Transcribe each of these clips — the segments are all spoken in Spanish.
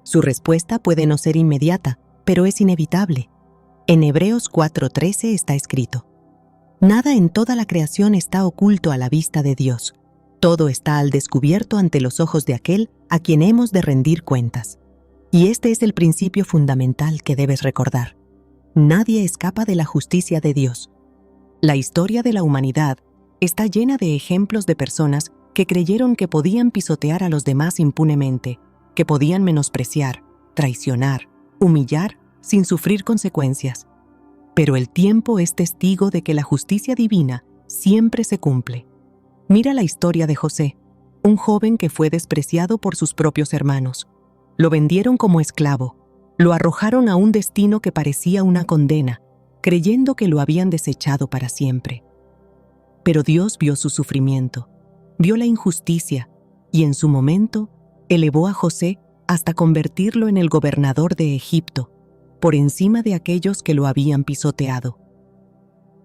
Su respuesta puede no ser inmediata, pero es inevitable. En Hebreos 4:13 está escrito: Nada en toda la creación está oculto a la vista de Dios. Todo está al descubierto ante los ojos de aquel a quien hemos de rendir cuentas. Y este es el principio fundamental que debes recordar. Nadie escapa de la justicia de Dios. La historia de la humanidad está llena de ejemplos de personas que creyeron que podían pisotear a los demás impunemente, que podían menospreciar, traicionar, humillar sin sufrir consecuencias. Pero el tiempo es testigo de que la justicia divina siempre se cumple. Mira la historia de José, un joven que fue despreciado por sus propios hermanos. Lo vendieron como esclavo, lo arrojaron a un destino que parecía una condena, creyendo que lo habían desechado para siempre. Pero Dios vio su sufrimiento, vio la injusticia y en su momento elevó a José hasta convertirlo en el gobernador de Egipto, por encima de aquellos que lo habían pisoteado.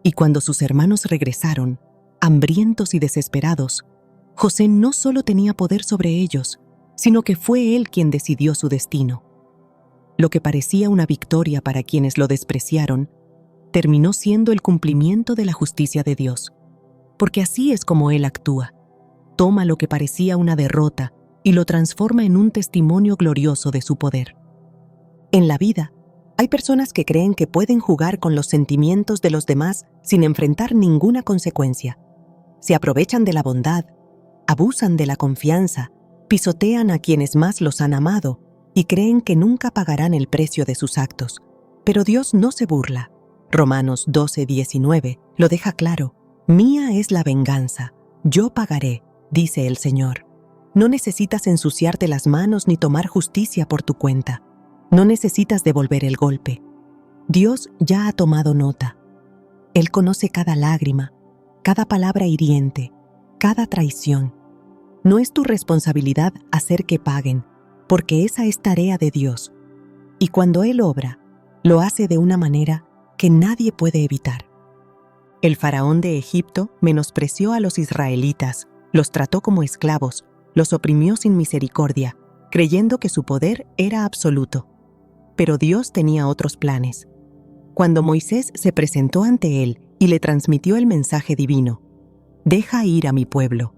Y cuando sus hermanos regresaron, hambrientos y desesperados, José no solo tenía poder sobre ellos, sino que fue él quien decidió su destino. Lo que parecía una victoria para quienes lo despreciaron, terminó siendo el cumplimiento de la justicia de Dios. Porque así es como Él actúa. Toma lo que parecía una derrota y lo transforma en un testimonio glorioso de su poder. En la vida, hay personas que creen que pueden jugar con los sentimientos de los demás sin enfrentar ninguna consecuencia. Se aprovechan de la bondad, abusan de la confianza, pisotean a quienes más los han amado y creen que nunca pagarán el precio de sus actos. Pero Dios no se burla. Romanos 12:19 lo deja claro. Mía es la venganza, yo pagaré, dice el Señor. No necesitas ensuciarte las manos ni tomar justicia por tu cuenta. No necesitas devolver el golpe. Dios ya ha tomado nota. Él conoce cada lágrima, cada palabra hiriente, cada traición. No es tu responsabilidad hacer que paguen, porque esa es tarea de Dios. Y cuando Él obra, lo hace de una manera que nadie puede evitar. El faraón de Egipto menospreció a los israelitas, los trató como esclavos, los oprimió sin misericordia, creyendo que su poder era absoluto. Pero Dios tenía otros planes. Cuando Moisés se presentó ante él y le transmitió el mensaje divino: «Deja ir a mi pueblo»,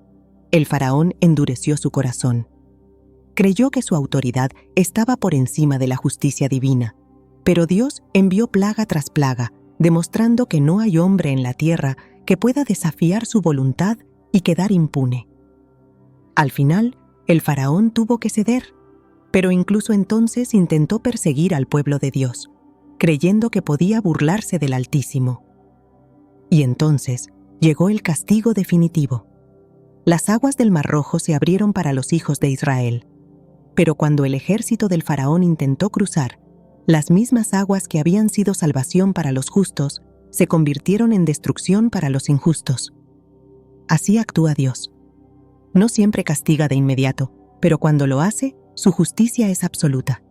el faraón endureció su corazón. Creyó que su autoridad estaba por encima de la justicia divina, pero Dios envió plaga tras plaga, demostrando que no hay hombre en la tierra que pueda desafiar su voluntad y quedar impune. Al final, el faraón tuvo que ceder, pero incluso entonces intentó perseguir al pueblo de Dios, creyendo que podía burlarse del Altísimo. Y entonces llegó el castigo definitivo. Las aguas del Mar Rojo se abrieron para los hijos de Israel, pero cuando el ejército del faraón intentó cruzar, las mismas aguas que habían sido salvación para los justos se convirtieron en destrucción para los injustos. Así actúa Dios. No siempre castiga de inmediato, pero cuando lo hace, su justicia es absoluta.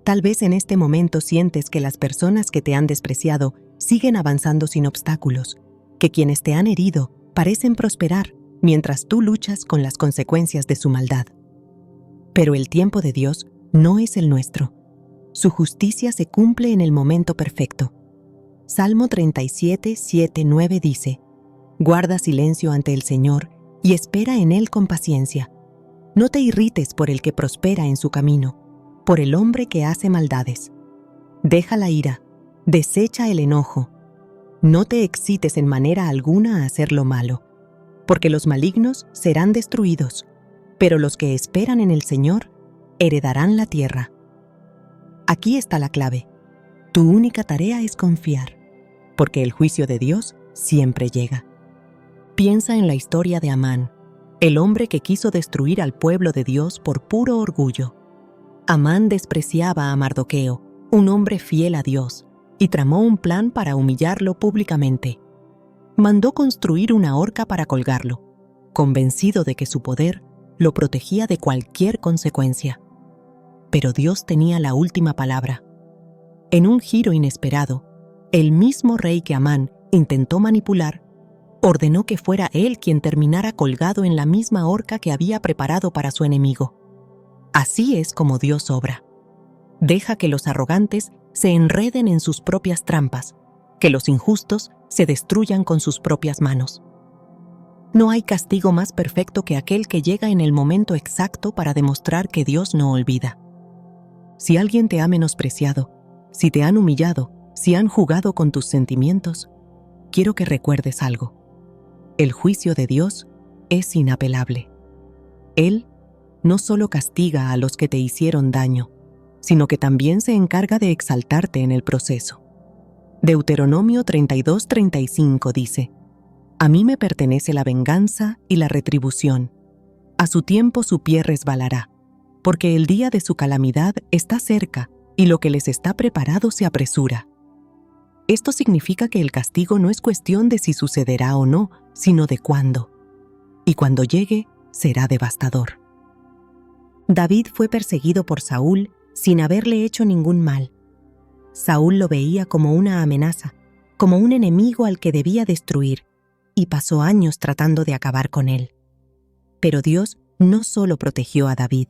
Tal vez en este momento sientes que las personas que te han despreciado siguen avanzando sin obstáculos, que quienes te han herido parecen prosperar mientras tú luchas con las consecuencias de su maldad. Pero el tiempo de Dios no es el nuestro. Su justicia se cumple en el momento perfecto. Salmo 37, 7, 9 dice: «Guarda silencio ante el Señor y espera en Él con paciencia. No te irrites por el que prospera en su camino, por el hombre que hace maldades. Deja la ira, desecha el enojo. No te excites en manera alguna a hacer lo malo, porque los malignos serán destruidos, pero los que esperan en el Señor heredarán la tierra». Aquí está la clave. Tu única tarea es confiar, porque el juicio de Dios siempre llega. Piensa en la historia de Amán, el hombre que quiso destruir al pueblo de Dios por puro orgullo. Amán despreciaba a Mardoqueo, un hombre fiel a Dios, y tramó un plan para humillarlo públicamente. Mandó construir una horca para colgarlo, convencido de que su poder lo protegía de cualquier consecuencia. Pero Dios tenía la última palabra. En un giro inesperado, el mismo rey que Amán intentó manipular, ordenó que fuera él quien terminara colgado en la misma horca que había preparado para su enemigo. Así es como Dios obra. Deja que los arrogantes se enreden en sus propias trampas, que los injustos se destruyan con sus propias manos. No hay castigo más perfecto que aquel que llega en el momento exacto para demostrar que Dios no olvida. Si alguien te ha menospreciado, si te han humillado, si han jugado con tus sentimientos, quiero que recuerdes algo. El juicio de Dios es inapelable. Él no solo castiga a los que te hicieron daño, sino que también se encarga de exaltarte en el proceso. Deuteronomio 32:35 dice: A mí me pertenece la venganza y la retribución. A su tiempo su pie resbalará, porque el día de su calamidad está cerca y lo que les está preparado se apresura. Esto significa que el castigo no es cuestión de si sucederá o no, sino de cuándo. Y cuando llegue, será devastador. David fue perseguido por Saúl sin haberle hecho ningún mal. Saúl lo veía como una amenaza, como un enemigo al que debía destruir, y pasó años tratando de acabar con él. Pero Dios no solo protegió a David,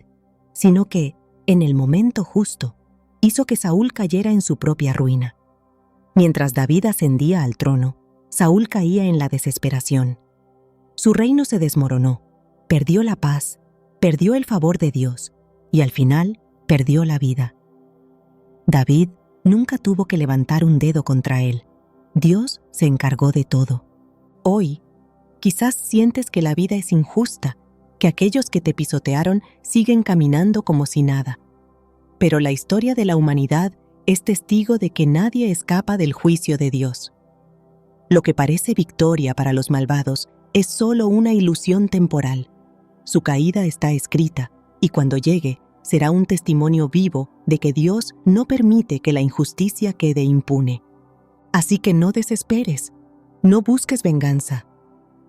sino que, en el momento justo, hizo que Saúl cayera en su propia ruina. Mientras David ascendía al trono, Saúl caía en la desesperación. Su reino se desmoronó, perdió la paz, perdió el favor de Dios y al final perdió la vida. David nunca tuvo que levantar un dedo contra él. Dios se encargó de todo. Hoy, quizás sientes que la vida es injusta, que aquellos que te pisotearon siguen caminando como si nada. Pero la historia de la humanidad es testigo de que nadie escapa del juicio de Dios. Lo que parece victoria para los malvados es solo una ilusión temporal. Su caída está escrita, y cuando llegue, será un testimonio vivo de que Dios no permite que la injusticia quede impune. Así que no desesperes, no busques venganza,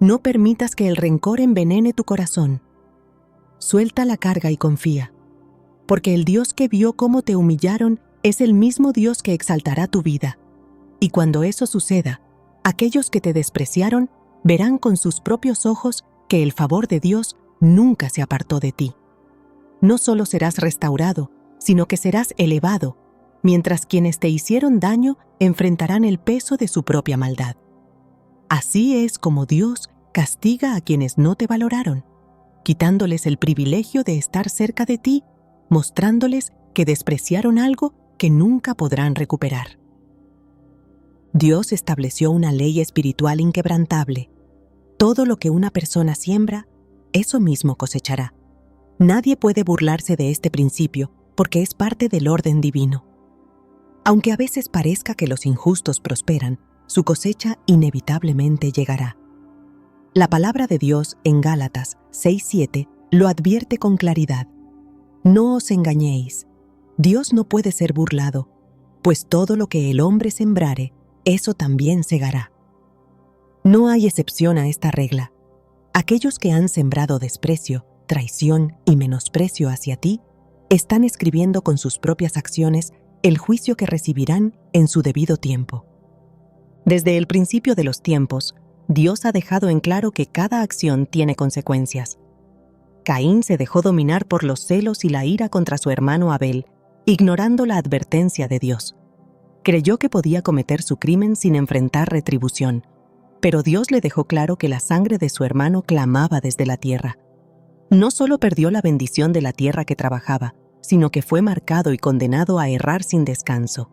no permitas que el rencor envenene tu corazón. Suelta la carga y confía, porque el Dios que vio cómo te humillaron es el mismo Dios que exaltará tu vida. Y cuando eso suceda, aquellos que te despreciaron verán con sus propios ojos que el favor de Dios nunca se apartó de ti. No solo serás restaurado, sino que serás elevado, mientras quienes te hicieron daño enfrentarán el peso de su propia maldad. Así es como Dios castiga a quienes no te valoraron, quitándoles el privilegio de estar cerca de ti, mostrándoles que despreciaron algo que nunca podrán recuperar. Dios estableció una ley espiritual inquebrantable. Todo lo que una persona siembra, eso mismo cosechará. Nadie puede burlarse de este principio porque es parte del orden divino. Aunque a veces parezca que los injustos prosperan, su cosecha inevitablemente llegará. La palabra de Dios en Gálatas 6:7 lo advierte con claridad. No os engañéis, Dios no puede ser burlado, pues todo lo que el hombre sembrare, eso también segará. No hay excepción a esta regla. Aquellos que han sembrado desprecio, traición y menosprecio hacia ti, están escribiendo con sus propias acciones el juicio que recibirán en su debido tiempo. Desde el principio de los tiempos, Dios ha dejado en claro que cada acción tiene consecuencias. Caín se dejó dominar por los celos y la ira contra su hermano Abel, ignorando la advertencia de Dios. Creyó que podía cometer su crimen sin enfrentar retribución, pero Dios le dejó claro que la sangre de su hermano clamaba desde la tierra. No solo perdió la bendición de la tierra que trabajaba, sino que fue marcado y condenado a errar sin descanso.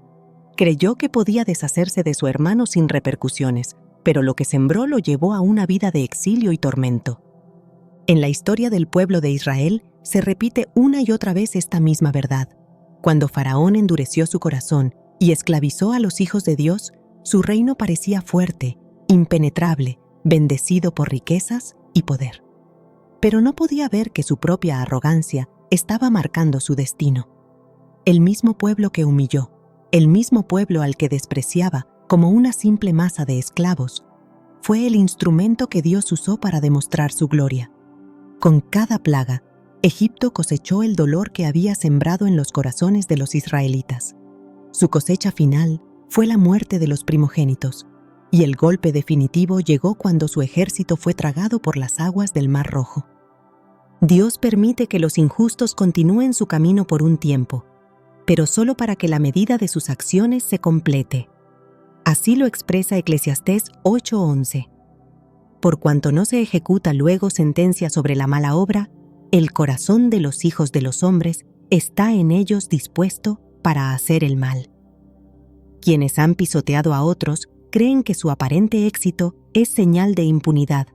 Creyó que podía deshacerse de su hermano sin repercusiones, pero lo que sembró lo llevó a una vida de exilio y tormento. En la historia del pueblo de Israel se repite una y otra vez esta misma verdad. Cuando Faraón endureció su corazón y esclavizó a los hijos de Dios, su reino parecía fuerte, impenetrable, bendecido por riquezas y poder. Pero no podía ver que su propia arrogancia estaba marcando su destino. El mismo pueblo que humilló, el mismo pueblo al que despreciaba como una simple masa de esclavos, fue el instrumento que Dios usó para demostrar su gloria. Con cada plaga, Egipto cosechó el dolor que había sembrado en los corazones de los israelitas. Su cosecha final fue la muerte de los primogénitos, y el golpe definitivo llegó cuando su ejército fue tragado por las aguas del Mar Rojo. Dios permite que los injustos continúen su camino por un tiempo, pero solo para que la medida de sus acciones se complete. Así lo expresa Eclesiastés 8:11. Por cuanto no se ejecuta luego sentencia sobre la mala obra, el corazón de los hijos de los hombres está en ellos dispuesto para hacer el mal. Quienes han pisoteado a otros creen que su aparente éxito es señal de impunidad,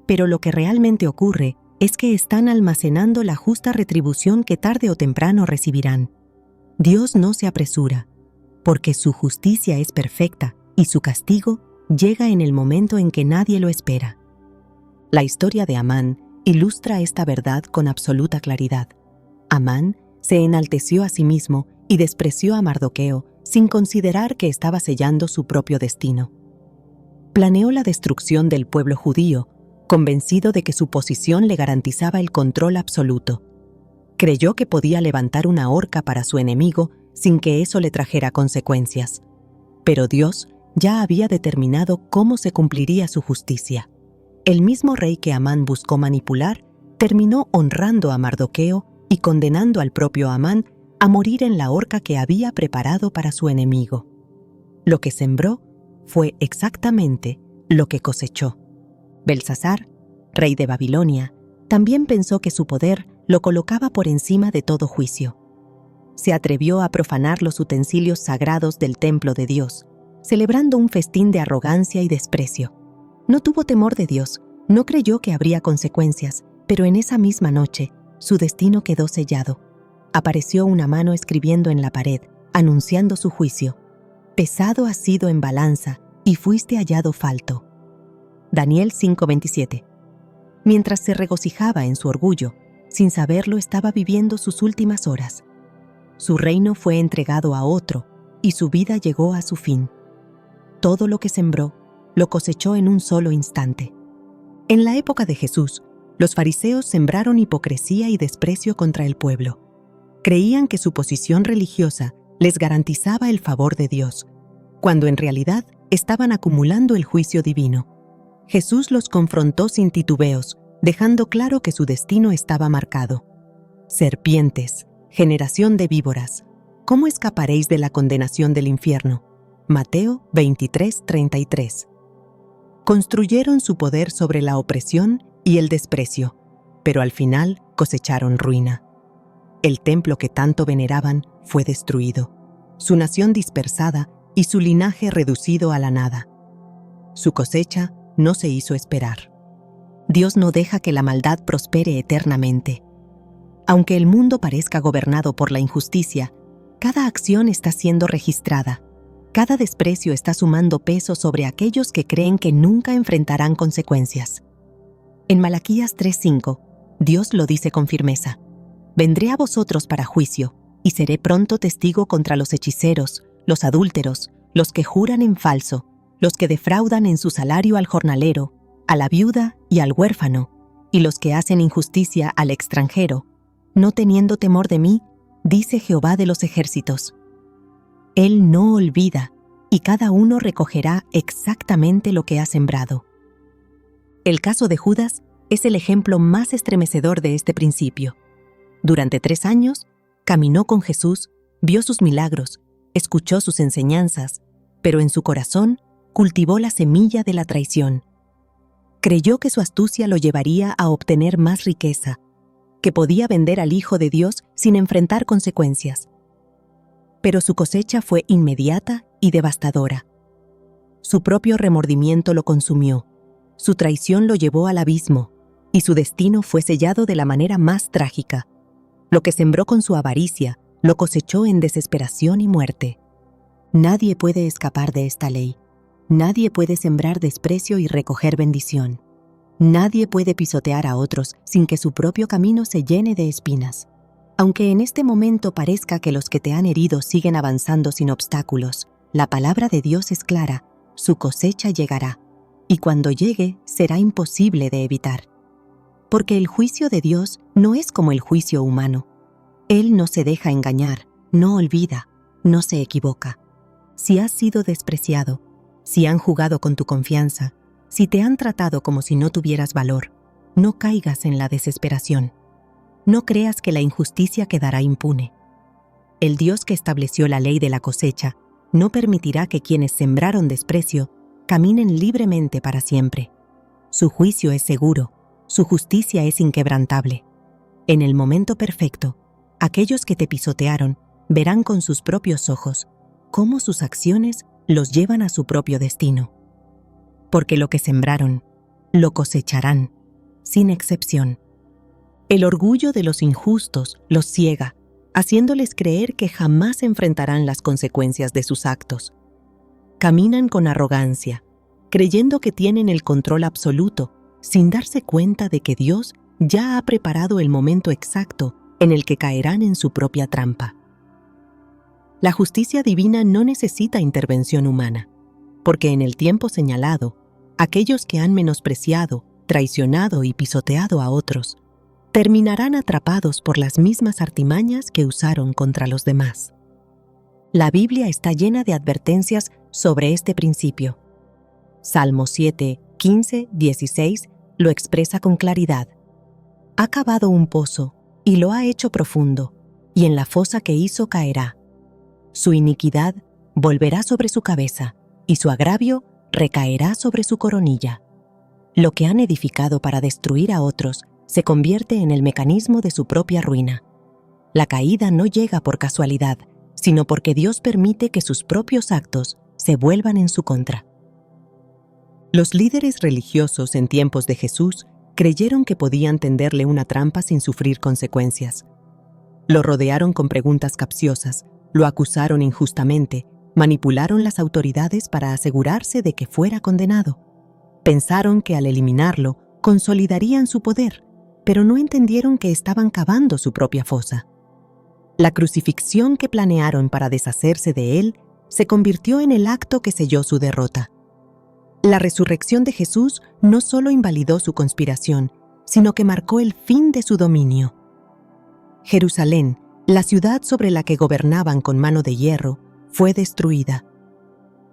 pero lo que realmente ocurre es que están almacenando la justa retribución que tarde o temprano recibirán. Dios no se apresura, porque su justicia es perfecta y su castigo llega en el momento en que nadie lo espera. La historia de Amán ilustra esta verdad con absoluta claridad. Amán se enalteció a sí mismo y despreció a Mardoqueo sin considerar que estaba sellando su propio destino. Planeó la destrucción del pueblo judío, convencido de que su posición le garantizaba el control absoluto. Creyó que podía levantar una horca para su enemigo sin que eso le trajera consecuencias. Pero Dios ya había determinado cómo se cumpliría su justicia. El mismo rey que Amán buscó manipular terminó honrando a Mardoqueo y condenando al propio Amán a morir en la horca que había preparado para su enemigo. Lo que sembró fue exactamente lo que cosechó. Belsasar, rey de Babilonia, también pensó que su poder lo colocaba por encima de todo juicio. Se atrevió a profanar los utensilios sagrados del templo de Dios, celebrando un festín de arrogancia y desprecio. No tuvo temor de Dios, no creyó que habría consecuencias, pero en esa misma noche, su destino quedó sellado. Apareció una mano escribiendo en la pared, anunciando su juicio. Pesado has sido en balanza y fuiste hallado falto. Daniel 5:27. Mientras se regocijaba en su orgullo, sin saberlo estaba viviendo sus últimas horas. Su reino fue entregado a otro y su vida llegó a su fin. Todo lo que sembró, lo cosechó en un solo instante. En la época de Jesús, los fariseos sembraron hipocresía y desprecio contra el pueblo. Creían que su posición religiosa les garantizaba el favor de Dios, cuando en realidad estaban acumulando el juicio divino. Jesús los confrontó sin titubeos, dejando claro que su destino estaba marcado. Serpientes, generación de víboras, ¿cómo escaparéis de la condenación del infierno? Mateo 23:33. Construyeron su poder sobre la opresión y el desprecio, pero al final cosecharon ruina. El templo que tanto veneraban fue destruido, su nación dispersada y su linaje reducido a la nada. Su cosecha no se hizo esperar. Dios no deja que la maldad prospere eternamente. Aunque el mundo parezca gobernado por la injusticia, cada acción está siendo registrada. Cada desprecio está sumando peso sobre aquellos que creen que nunca enfrentarán consecuencias. En Malaquías 3:5, Dios lo dice con firmeza: vendré a vosotros para juicio, y seré pronto testigo contra los hechiceros, los adúlteros, los que juran en falso, los que defraudan en su salario al jornalero, a la viuda y al huérfano, y los que hacen injusticia al extranjero, no teniendo temor de mí, dice Jehová de los ejércitos. Él no olvida, y cada uno recogerá exactamente lo que ha sembrado. El caso de Judas es el ejemplo más estremecedor de este principio. Durante 3 años, caminó con Jesús, vio sus milagros, escuchó sus enseñanzas, pero en su corazón cultivó la semilla de la traición. Creyó que su astucia lo llevaría a obtener más riqueza, que podía vender al Hijo de Dios sin enfrentar consecuencias. Pero su cosecha fue inmediata y devastadora. Su propio remordimiento lo consumió, su traición lo llevó al abismo, y su destino fue sellado de la manera más trágica. Lo que sembró con su avaricia, lo cosechó en desesperación y muerte. Nadie puede escapar de esta ley. Nadie puede sembrar desprecio y recoger bendición. Nadie puede pisotear a otros sin que su propio camino se llene de espinas. Aunque en este momento parezca que los que te han herido siguen avanzando sin obstáculos, la palabra de Dios es clara: su cosecha llegará, y cuando llegue será imposible de evitar. Porque el juicio de Dios no es como el juicio humano. Él no se deja engañar, no olvida, no se equivoca. Si has sido despreciado, si han jugado con tu confianza, si te han tratado como si no tuvieras valor, no caigas en la desesperación. No creas que la injusticia quedará impune. El Dios que estableció la ley de la cosecha no permitirá que quienes sembraron desprecio caminen libremente para siempre. Su juicio es seguro, su justicia es inquebrantable. En el momento perfecto, aquellos que te pisotearon verán con sus propios ojos cómo sus acciones los llevan a su propio destino. Porque lo que sembraron, lo cosecharán, sin excepción. El orgullo de los injustos los ciega, haciéndoles creer que jamás enfrentarán las consecuencias de sus actos. Caminan con arrogancia, creyendo que tienen el control absoluto, sin darse cuenta de que Dios ya ha preparado el momento exacto en el que caerán en su propia trampa. La justicia divina no necesita intervención humana, porque en el tiempo señalado, aquellos que han menospreciado, traicionado y pisoteado a otros, terminarán atrapados por las mismas artimañas que usaron contra los demás. La Biblia está llena de advertencias sobre este principio. Salmo 7, 15, 16 lo expresa con claridad. Ha cavado un pozo y lo ha hecho profundo, y en la fosa que hizo caerá. Su iniquidad volverá sobre su cabeza, y su agravio recaerá sobre su coronilla. Lo que han edificado para destruir a otros se convierte en el mecanismo de su propia ruina. La caída no llega por casualidad, sino porque Dios permite que sus propios actos se vuelvan en su contra. Los líderes religiosos en tiempos de Jesús creyeron que podían tenderle una trampa sin sufrir consecuencias. Lo rodearon con preguntas capciosas, lo acusaron injustamente, manipularon las autoridades para asegurarse de que fuera condenado. Pensaron que al eliminarlo, consolidarían su poder, pero no entendieron que estaban cavando su propia fosa. La crucifixión que planearon para deshacerse de él se convirtió en el acto que selló su derrota. La resurrección de Jesús no solo invalidó su conspiración, sino que marcó el fin de su dominio. Jerusalén, la ciudad sobre la que gobernaban con mano de hierro, fue destruida.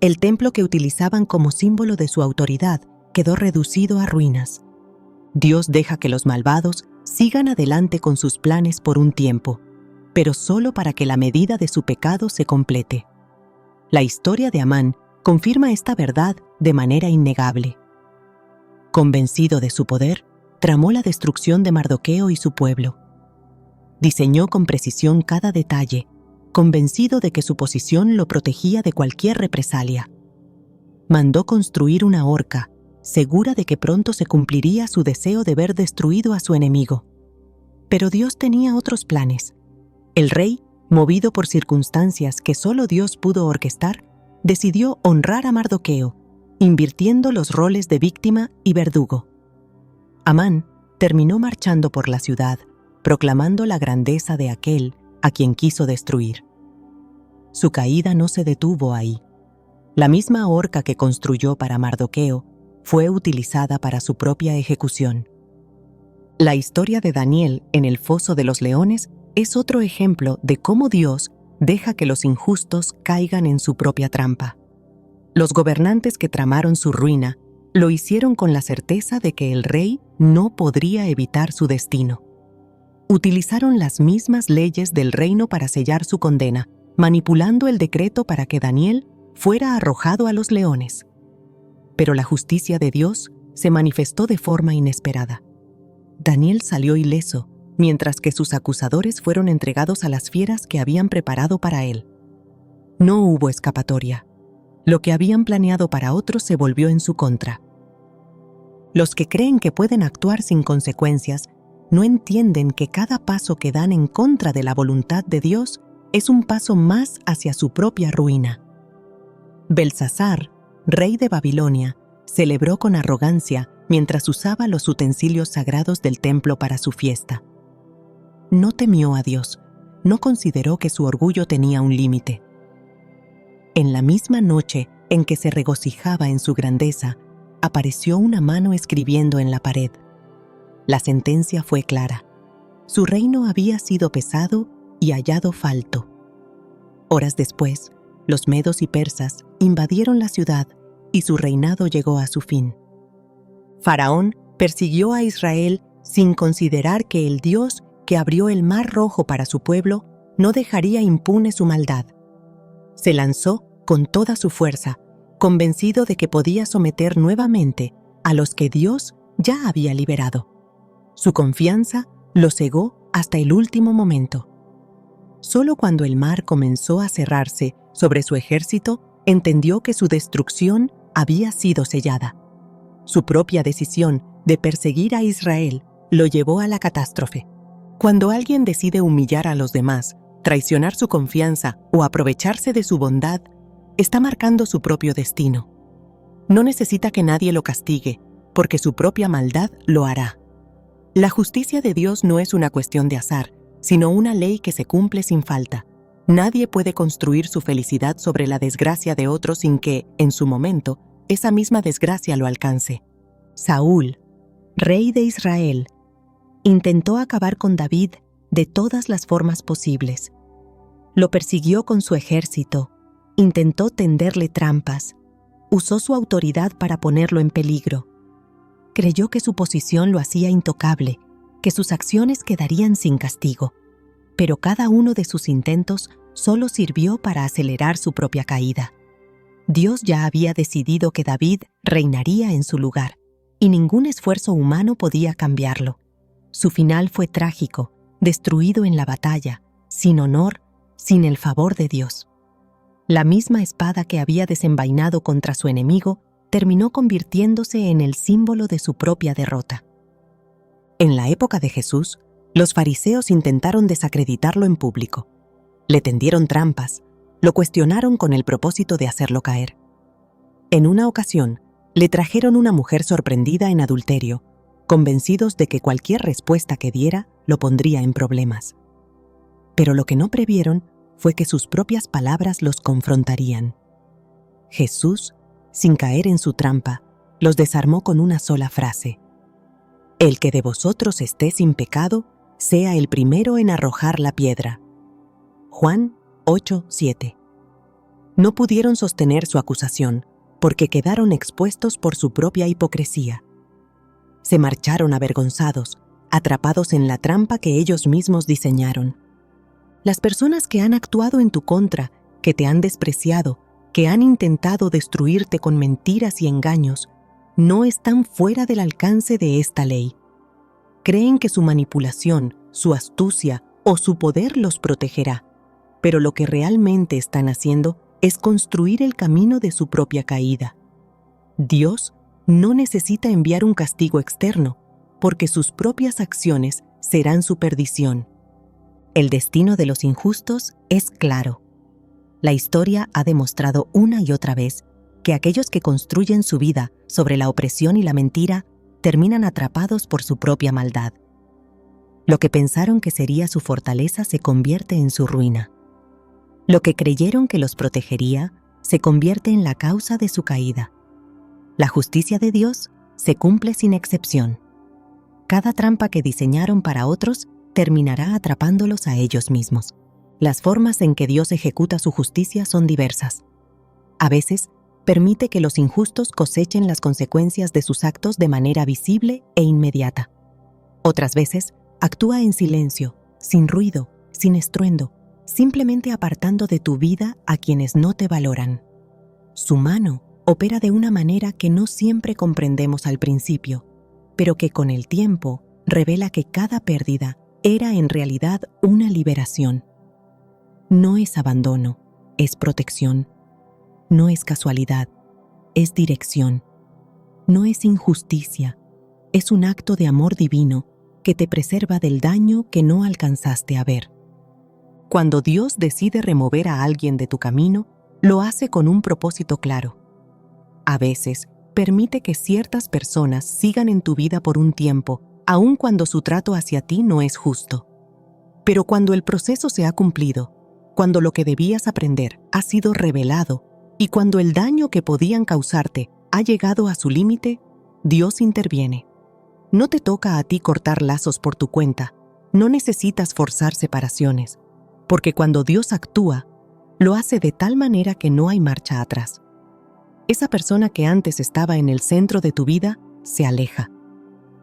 El templo que utilizaban como símbolo de su autoridad quedó reducido a ruinas. Dios deja que los malvados sigan adelante con sus planes por un tiempo, pero solo para que la medida de su pecado se complete. La historia de Amán confirma esta verdad de manera innegable. Convencido de su poder, tramó la destrucción de Mardoqueo y su pueblo. Diseñó con precisión cada detalle, convencido de que su posición lo protegía de cualquier represalia. Mandó construir una horca, segura de que pronto se cumpliría su deseo de ver destruido a su enemigo. Pero Dios tenía otros planes. El rey, movido por circunstancias que solo Dios pudo orquestar, decidió honrar a Mardoqueo, invirtiendo los roles de víctima y verdugo. Amán terminó marchando por la ciudad, proclamando la grandeza de aquel a quien quiso destruir. Su caída no se detuvo ahí. La misma horca que construyó para Mardoqueo fue utilizada para su propia ejecución. La historia de Daniel en el foso de los leones es otro ejemplo de cómo Dios deja que los injustos caigan en su propia trampa. Los gobernantes que tramaron su ruina lo hicieron con la certeza de que el rey no podría evitar su destino. Utilizaron las mismas leyes del reino para sellar su condena, manipulando el decreto para que Daniel fuera arrojado a los leones. Pero la justicia de Dios se manifestó de forma inesperada. Daniel salió ileso, mientras que sus acusadores fueron entregados a las fieras que habían preparado para él. No hubo escapatoria. Lo que habían planeado para otros se volvió en su contra. Los que creen que pueden actuar sin consecuencias no entienden que cada paso que dan en contra de la voluntad de Dios es un paso más hacia su propia ruina. Belsasar, rey de Babilonia, celebró con arrogancia mientras usaba los utensilios sagrados del templo para su fiesta. No temió a Dios, no consideró que su orgullo tenía un límite. En la misma noche en que se regocijaba en su grandeza, apareció una mano escribiendo en la pared. La sentencia fue clara. Su reino había sido pesado y hallado falto. Horas después, los medos y persas invadieron la ciudad y su reinado llegó a su fin. Faraón persiguió a Israel sin considerar que el Dios que abrió el Mar Rojo para su pueblo no dejaría impune su maldad. Se lanzó con toda su fuerza, convencido de que podía someter nuevamente a los que Dios ya había liberado. Su confianza lo cegó hasta el último momento. Solo cuando el mar comenzó a cerrarse sobre su ejército, entendió que su destrucción había sido sellada. Su propia decisión de perseguir a Israel lo llevó a la catástrofe. Cuando alguien decide humillar a los demás, traicionar su confianza o aprovecharse de su bondad, está marcando su propio destino. No necesita que nadie lo castigue, porque su propia maldad lo hará. La justicia de Dios no es una cuestión de azar, sino una ley que se cumple sin falta. Nadie puede construir su felicidad sobre la desgracia de otro sin que, en su momento, esa misma desgracia lo alcance. Saúl, rey de Israel, intentó acabar con David de todas las formas posibles. Lo persiguió con su ejército, intentó tenderle trampas, usó su autoridad para ponerlo en peligro. Creyó que su posición lo hacía intocable, que sus acciones quedarían sin castigo. Pero cada uno de sus intentos solo sirvió para acelerar su propia caída. Dios ya había decidido que David reinaría en su lugar, y ningún esfuerzo humano podía cambiarlo. Su final fue trágico, destruido en la batalla, sin honor, sin el favor de Dios. La misma espada que había desenvainado contra su enemigo terminó convirtiéndose en el símbolo de su propia derrota. En la época de Jesús, los fariseos intentaron desacreditarlo en público. Le tendieron trampas, lo cuestionaron con el propósito de hacerlo caer. En una ocasión, le trajeron una mujer sorprendida en adulterio, convencidos de que cualquier respuesta que diera lo pondría en problemas. Pero lo que no previeron fue que sus propias palabras los confrontarían. Jesús, sin caer en su trampa, los desarmó con una sola frase: «El que de vosotros esté sin pecado, sea el primero en arrojar la piedra». Juan 8:7. No pudieron sostener su acusación, porque quedaron expuestos por su propia hipocresía. Se marcharon avergonzados, atrapados en la trampa que ellos mismos diseñaron. Las personas que han actuado en tu contra, que te han despreciado, que han intentado destruirte con mentiras y engaños, no están fuera del alcance de esta ley. Creen que su manipulación, su astucia o su poder los protegerá, pero lo que realmente están haciendo es construir el camino de su propia caída. Dios no necesita enviar un castigo externo, porque sus propias acciones serán su perdición. El destino de los injustos es claro. La historia ha demostrado una y otra vez que aquellos que construyen su vida sobre la opresión y la mentira terminan atrapados por su propia maldad. Lo que pensaron que sería su fortaleza se convierte en su ruina. Lo que creyeron que los protegería se convierte en la causa de su caída. La justicia de Dios se cumple sin excepción. Cada trampa que diseñaron para otros terminará atrapándolos a ellos mismos. Las formas en que Dios ejecuta su justicia son diversas. A veces, permite que los injustos cosechen las consecuencias de sus actos de manera visible e inmediata. Otras veces, actúa en silencio, sin ruido, sin estruendo, simplemente apartando de tu vida a quienes no te valoran. Su mano opera de una manera que no siempre comprendemos al principio, pero que con el tiempo revela que cada pérdida era en realidad una liberación. No es abandono, es protección. No es casualidad, es dirección. No es injusticia, es un acto de amor divino que te preserva del daño que no alcanzaste a ver. Cuando Dios decide remover a alguien de tu camino, lo hace con un propósito claro. A veces, permite que ciertas personas sigan en tu vida por un tiempo, aun cuando su trato hacia ti no es justo. Pero cuando el proceso se ha cumplido, cuando lo que debías aprender ha sido revelado y cuando el daño que podían causarte ha llegado a su límite, Dios interviene. No te toca a ti cortar lazos por tu cuenta, no necesitas forzar separaciones, porque cuando Dios actúa, lo hace de tal manera que no hay marcha atrás. Esa persona que antes estaba en el centro de tu vida se aleja.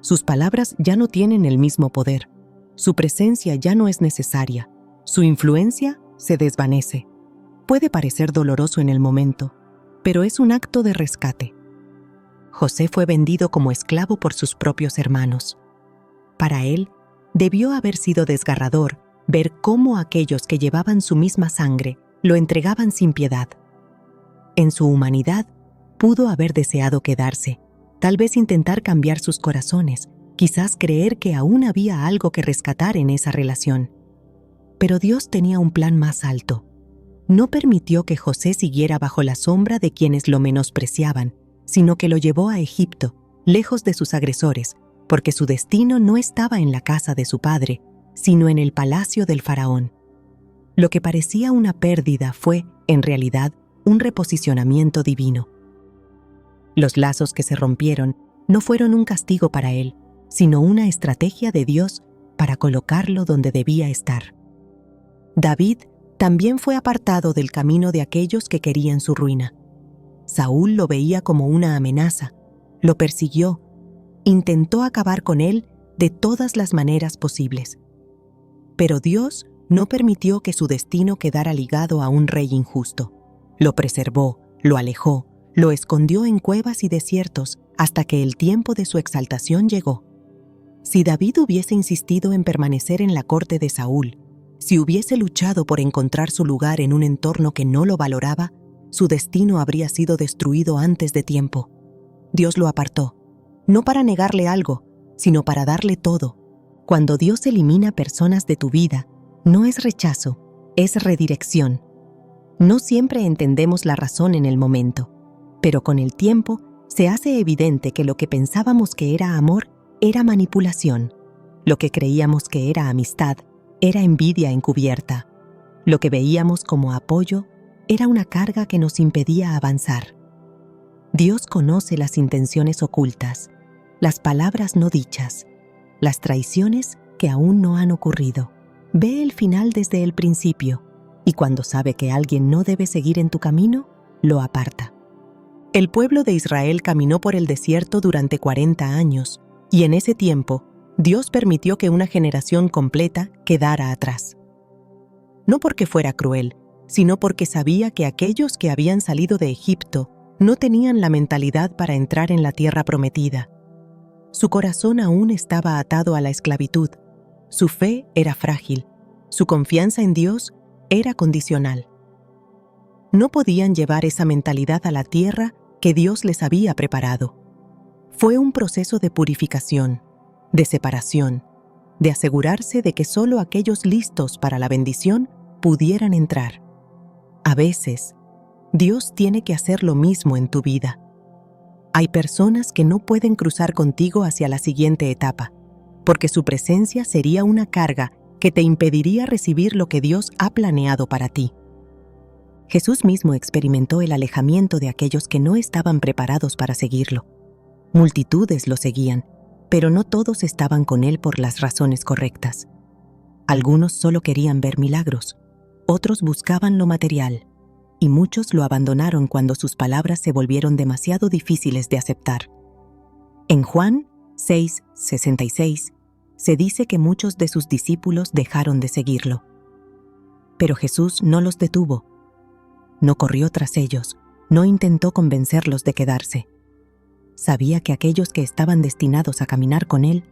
Sus palabras ya no tienen el mismo poder, su presencia ya no es necesaria, Su influencia se desvanece. Puede parecer doloroso en el momento, pero es un acto de rescate. José fue vendido como esclavo por sus propios hermanos. Para él, debió haber sido desgarrador ver cómo aquellos que llevaban su misma sangre lo entregaban sin piedad. En su humanidad, pudo haber deseado quedarse, tal vez intentar cambiar sus corazones, quizás creer que aún había algo que rescatar en esa relación. Pero Dios tenía un plan más alto. No permitió que José siguiera bajo la sombra de quienes lo menospreciaban, sino que lo llevó a Egipto, lejos de sus agresores, porque su destino no estaba en la casa de su padre, sino en el palacio del faraón. Lo que parecía una pérdida fue, en realidad, un reposicionamiento divino. Los lazos que se rompieron no fueron un castigo para él, sino una estrategia de Dios para colocarlo donde debía estar. David también fue apartado del camino de aquellos que querían su ruina. Saúl lo veía como una amenaza, lo persiguió, intentó acabar con él de todas las maneras posibles. Pero Dios no permitió que su destino quedara ligado a un rey injusto. Lo preservó, lo alejó, lo escondió en cuevas y desiertos hasta que el tiempo de su exaltación llegó. Si David hubiese insistido en permanecer en la corte de Saúl, si hubiese luchado por encontrar su lugar en un entorno que no lo valoraba, su destino habría sido destruido antes de tiempo. Dios lo apartó, no para negarle algo, sino para darle todo. Cuando Dios elimina personas de tu vida, no es rechazo, es redirección. No siempre entendemos la razón en el momento, pero con el tiempo se hace evidente que lo que pensábamos que era amor era manipulación. Lo que creíamos que era amistad era envidia encubierta. Lo que veíamos como apoyo era una carga que nos impedía avanzar. Dios conoce las intenciones ocultas, las palabras no dichas, las traiciones que aún no han ocurrido. Ve el final desde el principio, y cuando sabe que alguien no debe seguir en tu camino, lo aparta. El pueblo de Israel caminó por el desierto durante 40 años, y en ese tiempo, Dios permitió que una generación completa quedara atrás. No porque fuera cruel, sino porque sabía que aquellos que habían salido de Egipto no tenían la mentalidad para entrar en la tierra prometida. Su corazón aún estaba atado a la esclavitud, su fe era frágil, su confianza en Dios era condicional. No podían llevar esa mentalidad a la tierra que Dios les había preparado. Fue un proceso de purificación, de separación, de asegurarse de que solo aquellos listos para la bendición pudieran entrar. A veces, Dios tiene que hacer lo mismo en tu vida. Hay personas que no pueden cruzar contigo hacia la siguiente etapa, porque su presencia sería una carga que te impediría recibir lo que Dios ha planeado para ti. Jesús mismo experimentó el alejamiento de aquellos que no estaban preparados para seguirlo. Multitudes lo seguían, pero no todos estaban con él por las razones correctas. Algunos solo querían ver milagros, otros buscaban lo material, y muchos lo abandonaron cuando sus palabras se volvieron demasiado difíciles de aceptar. En Juan 6:66 se dice que muchos de sus discípulos dejaron de seguirlo. Pero Jesús no los detuvo. No corrió tras ellos, no intentó convencerlos de quedarse. Sabía que aquellos que estaban destinados a caminar con él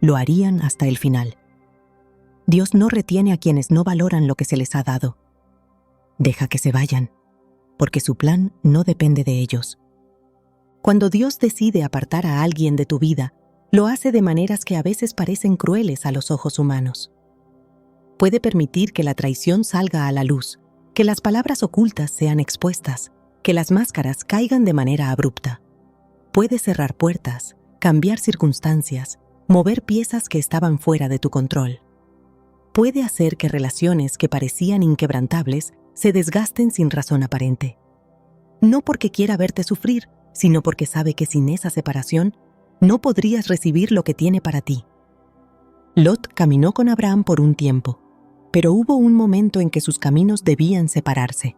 lo harían hasta el final. Dios no retiene a quienes no valoran lo que se les ha dado. Deja que se vayan, porque su plan no depende de ellos. Cuando Dios decide apartar a alguien de tu vida, lo hace de maneras que a veces parecen crueles a los ojos humanos. Puede permitir que la traición salga a la luz, que las palabras ocultas sean expuestas, que las máscaras caigan de manera abrupta. Puede cerrar puertas, cambiar circunstancias, mover piezas que estaban fuera de tu control. Puede hacer que relaciones que parecían inquebrantables se desgasten sin razón aparente. No porque quiera verte sufrir, sino porque sabe que sin esa separación no podrías recibir lo que tiene para ti. Lot caminó con Abraham por un tiempo, pero hubo un momento en que sus caminos debían separarse.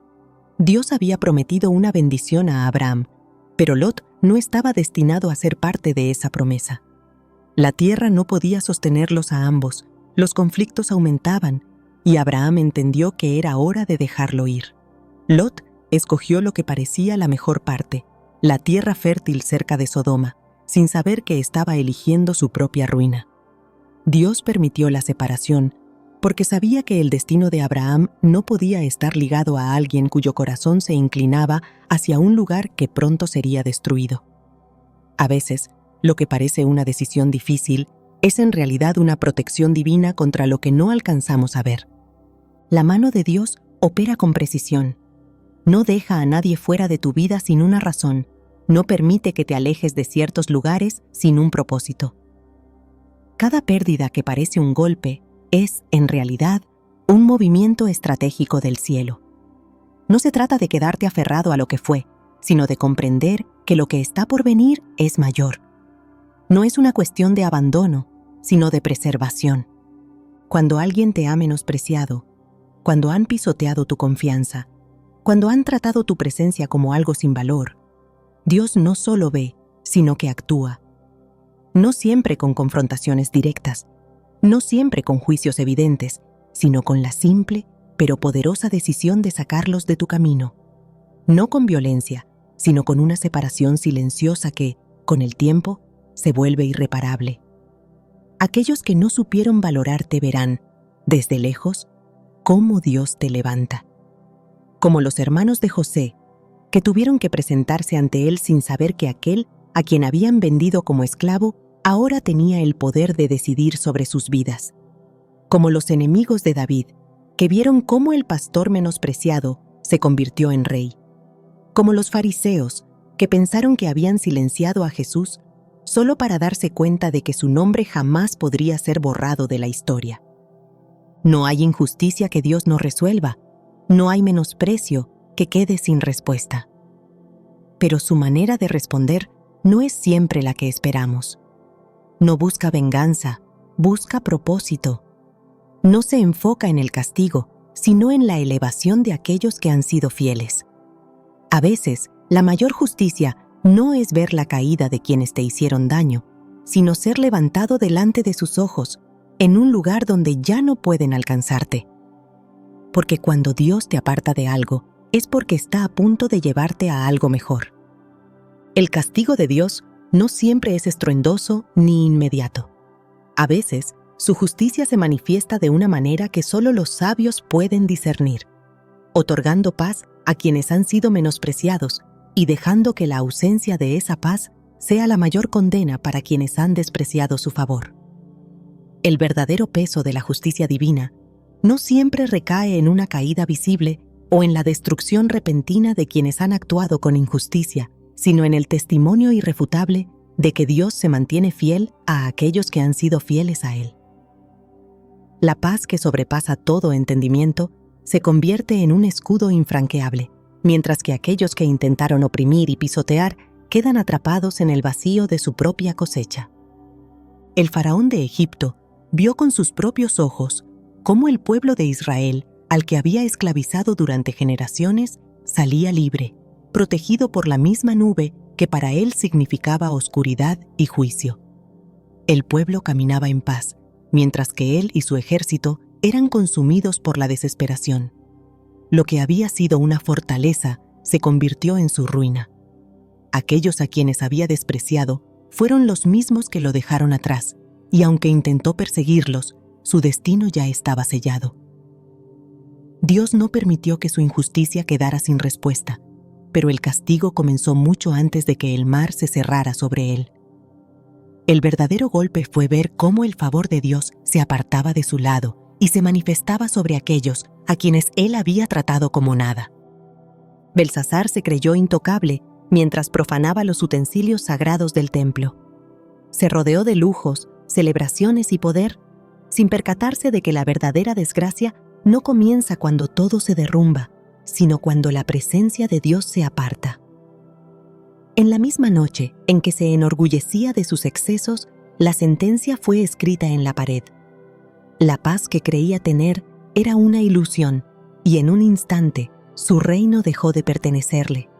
Dios había prometido una bendición a Abraham, pero Lot no estaba destinado a ser parte de esa promesa. La tierra no podía sostenerlos a ambos, los conflictos aumentaban y Abraham entendió que era hora de dejarlo ir. Lot escogió lo que parecía la mejor parte, la tierra fértil cerca de Sodoma, sin saber que estaba eligiendo su propia ruina. Dios permitió la separación porque sabía que el destino de Abraham no podía estar ligado a alguien cuyo corazón se inclinaba hacia un lugar que pronto sería destruido. A veces, lo que parece una decisión difícil es en realidad una protección divina contra lo que no alcanzamos a ver. La mano de Dios opera con precisión. No deja a nadie fuera de tu vida sin una razón. No permite que te alejes de ciertos lugares sin un propósito. Cada pérdida que parece un golpe es, en realidad, un movimiento estratégico del cielo. No se trata de quedarte aferrado a lo que fue, sino de comprender que lo que está por venir es mayor. No es una cuestión de abandono, sino de preservación. Cuando alguien te ha menospreciado, cuando han pisoteado tu confianza, cuando han tratado tu presencia como algo sin valor, Dios no solo ve, sino que actúa. No siempre con confrontaciones directas, no siempre con juicios evidentes, sino con la simple pero poderosa decisión de sacarlos de tu camino. No con violencia, sino con una separación silenciosa que, con el tiempo, se vuelve irreparable. Aquellos que no supieron valorarte verán, desde lejos, cómo Dios te levanta. Como los hermanos de José, que tuvieron que presentarse ante él sin saber que aquel a quien habían vendido como esclavo ahora tenía el poder de decidir sobre sus vidas. Como los enemigos de David, que vieron cómo el pastor menospreciado se convirtió en rey. Como los fariseos, que pensaron que habían silenciado a Jesús solo para darse cuenta de que su nombre jamás podría ser borrado de la historia. No hay injusticia que Dios no resuelva, no hay menosprecio que quede sin respuesta. Pero su manera de responder no es siempre la que esperamos. No busca venganza, busca propósito. No se enfoca en el castigo, sino en la elevación de aquellos que han sido fieles. A veces, la mayor justicia no es ver la caída de quienes te hicieron daño, sino ser levantado delante de sus ojos, en un lugar donde ya no pueden alcanzarte. Porque cuando Dios te aparta de algo, es porque está a punto de llevarte a algo mejor. El castigo de Dios no siempre es estruendoso ni inmediato. A veces, su justicia se manifiesta de una manera que solo los sabios pueden discernir, otorgando paz a quienes han sido menospreciados y dejando que la ausencia de esa paz sea la mayor condena para quienes han despreciado su favor. El verdadero peso de la justicia divina no siempre recae en una caída visible o en la destrucción repentina de quienes han actuado con injusticia, sino en el testimonio irrefutable de que Dios se mantiene fiel a aquellos que han sido fieles a Él. La paz que sobrepasa todo entendimiento se convierte en un escudo infranqueable, mientras que aquellos que intentaron oprimir y pisotear quedan atrapados en el vacío de su propia cosecha. El faraón de Egipto vio con sus propios ojos cómo el pueblo de Israel, al que había esclavizado durante generaciones, salía libre, protegido por la misma nube que para él significaba oscuridad y juicio. El pueblo caminaba en paz, mientras que él y su ejército eran consumidos por la desesperación. Lo que había sido una fortaleza se convirtió en su ruina. Aquellos a quienes había despreciado fueron los mismos que lo dejaron atrás, y aunque intentó perseguirlos, su destino ya estaba sellado. Dios no permitió que su injusticia quedara sin respuesta, pero el castigo comenzó mucho antes de que el mar se cerrara sobre él. El verdadero golpe fue ver cómo el favor de Dios se apartaba de su lado y se manifestaba sobre aquellos a quienes él había tratado como nada. Belsasar se creyó intocable mientras profanaba los utensilios sagrados del templo. Se rodeó de lujos, celebraciones y poder, sin percatarse de que la verdadera desgracia no comienza cuando todo se derrumba, sino cuando la presencia de Dios se aparta. En la misma noche en que se enorgullecía de sus excesos, la sentencia fue escrita en la pared. La paz que creía tener era una ilusión, y en un instante su reino dejó de pertenecerle.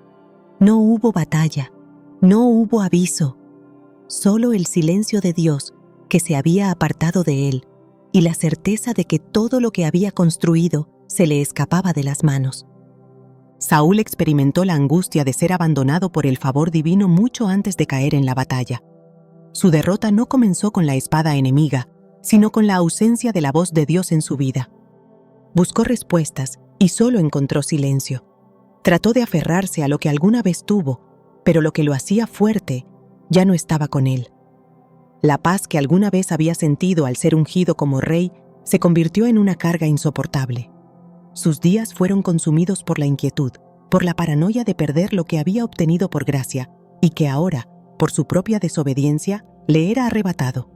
No hubo batalla, no hubo aviso, solo el silencio de Dios que se había apartado de él, y la certeza de que todo lo que había construido se le escapaba de las manos. Saúl experimentó la angustia de ser abandonado por el favor divino mucho antes de caer en la batalla. Su derrota no comenzó con la espada enemiga, sino con la ausencia de la voz de Dios en su vida. Buscó respuestas y solo encontró silencio. Trató de aferrarse a lo que alguna vez tuvo, pero lo que lo hacía fuerte ya no estaba con él. La paz que alguna vez había sentido al ser ungido como rey se convirtió en una carga insoportable. Sus días fueron consumidos por la inquietud, por la paranoia de perder lo que había obtenido por gracia y que ahora, por su propia desobediencia, le era arrebatado.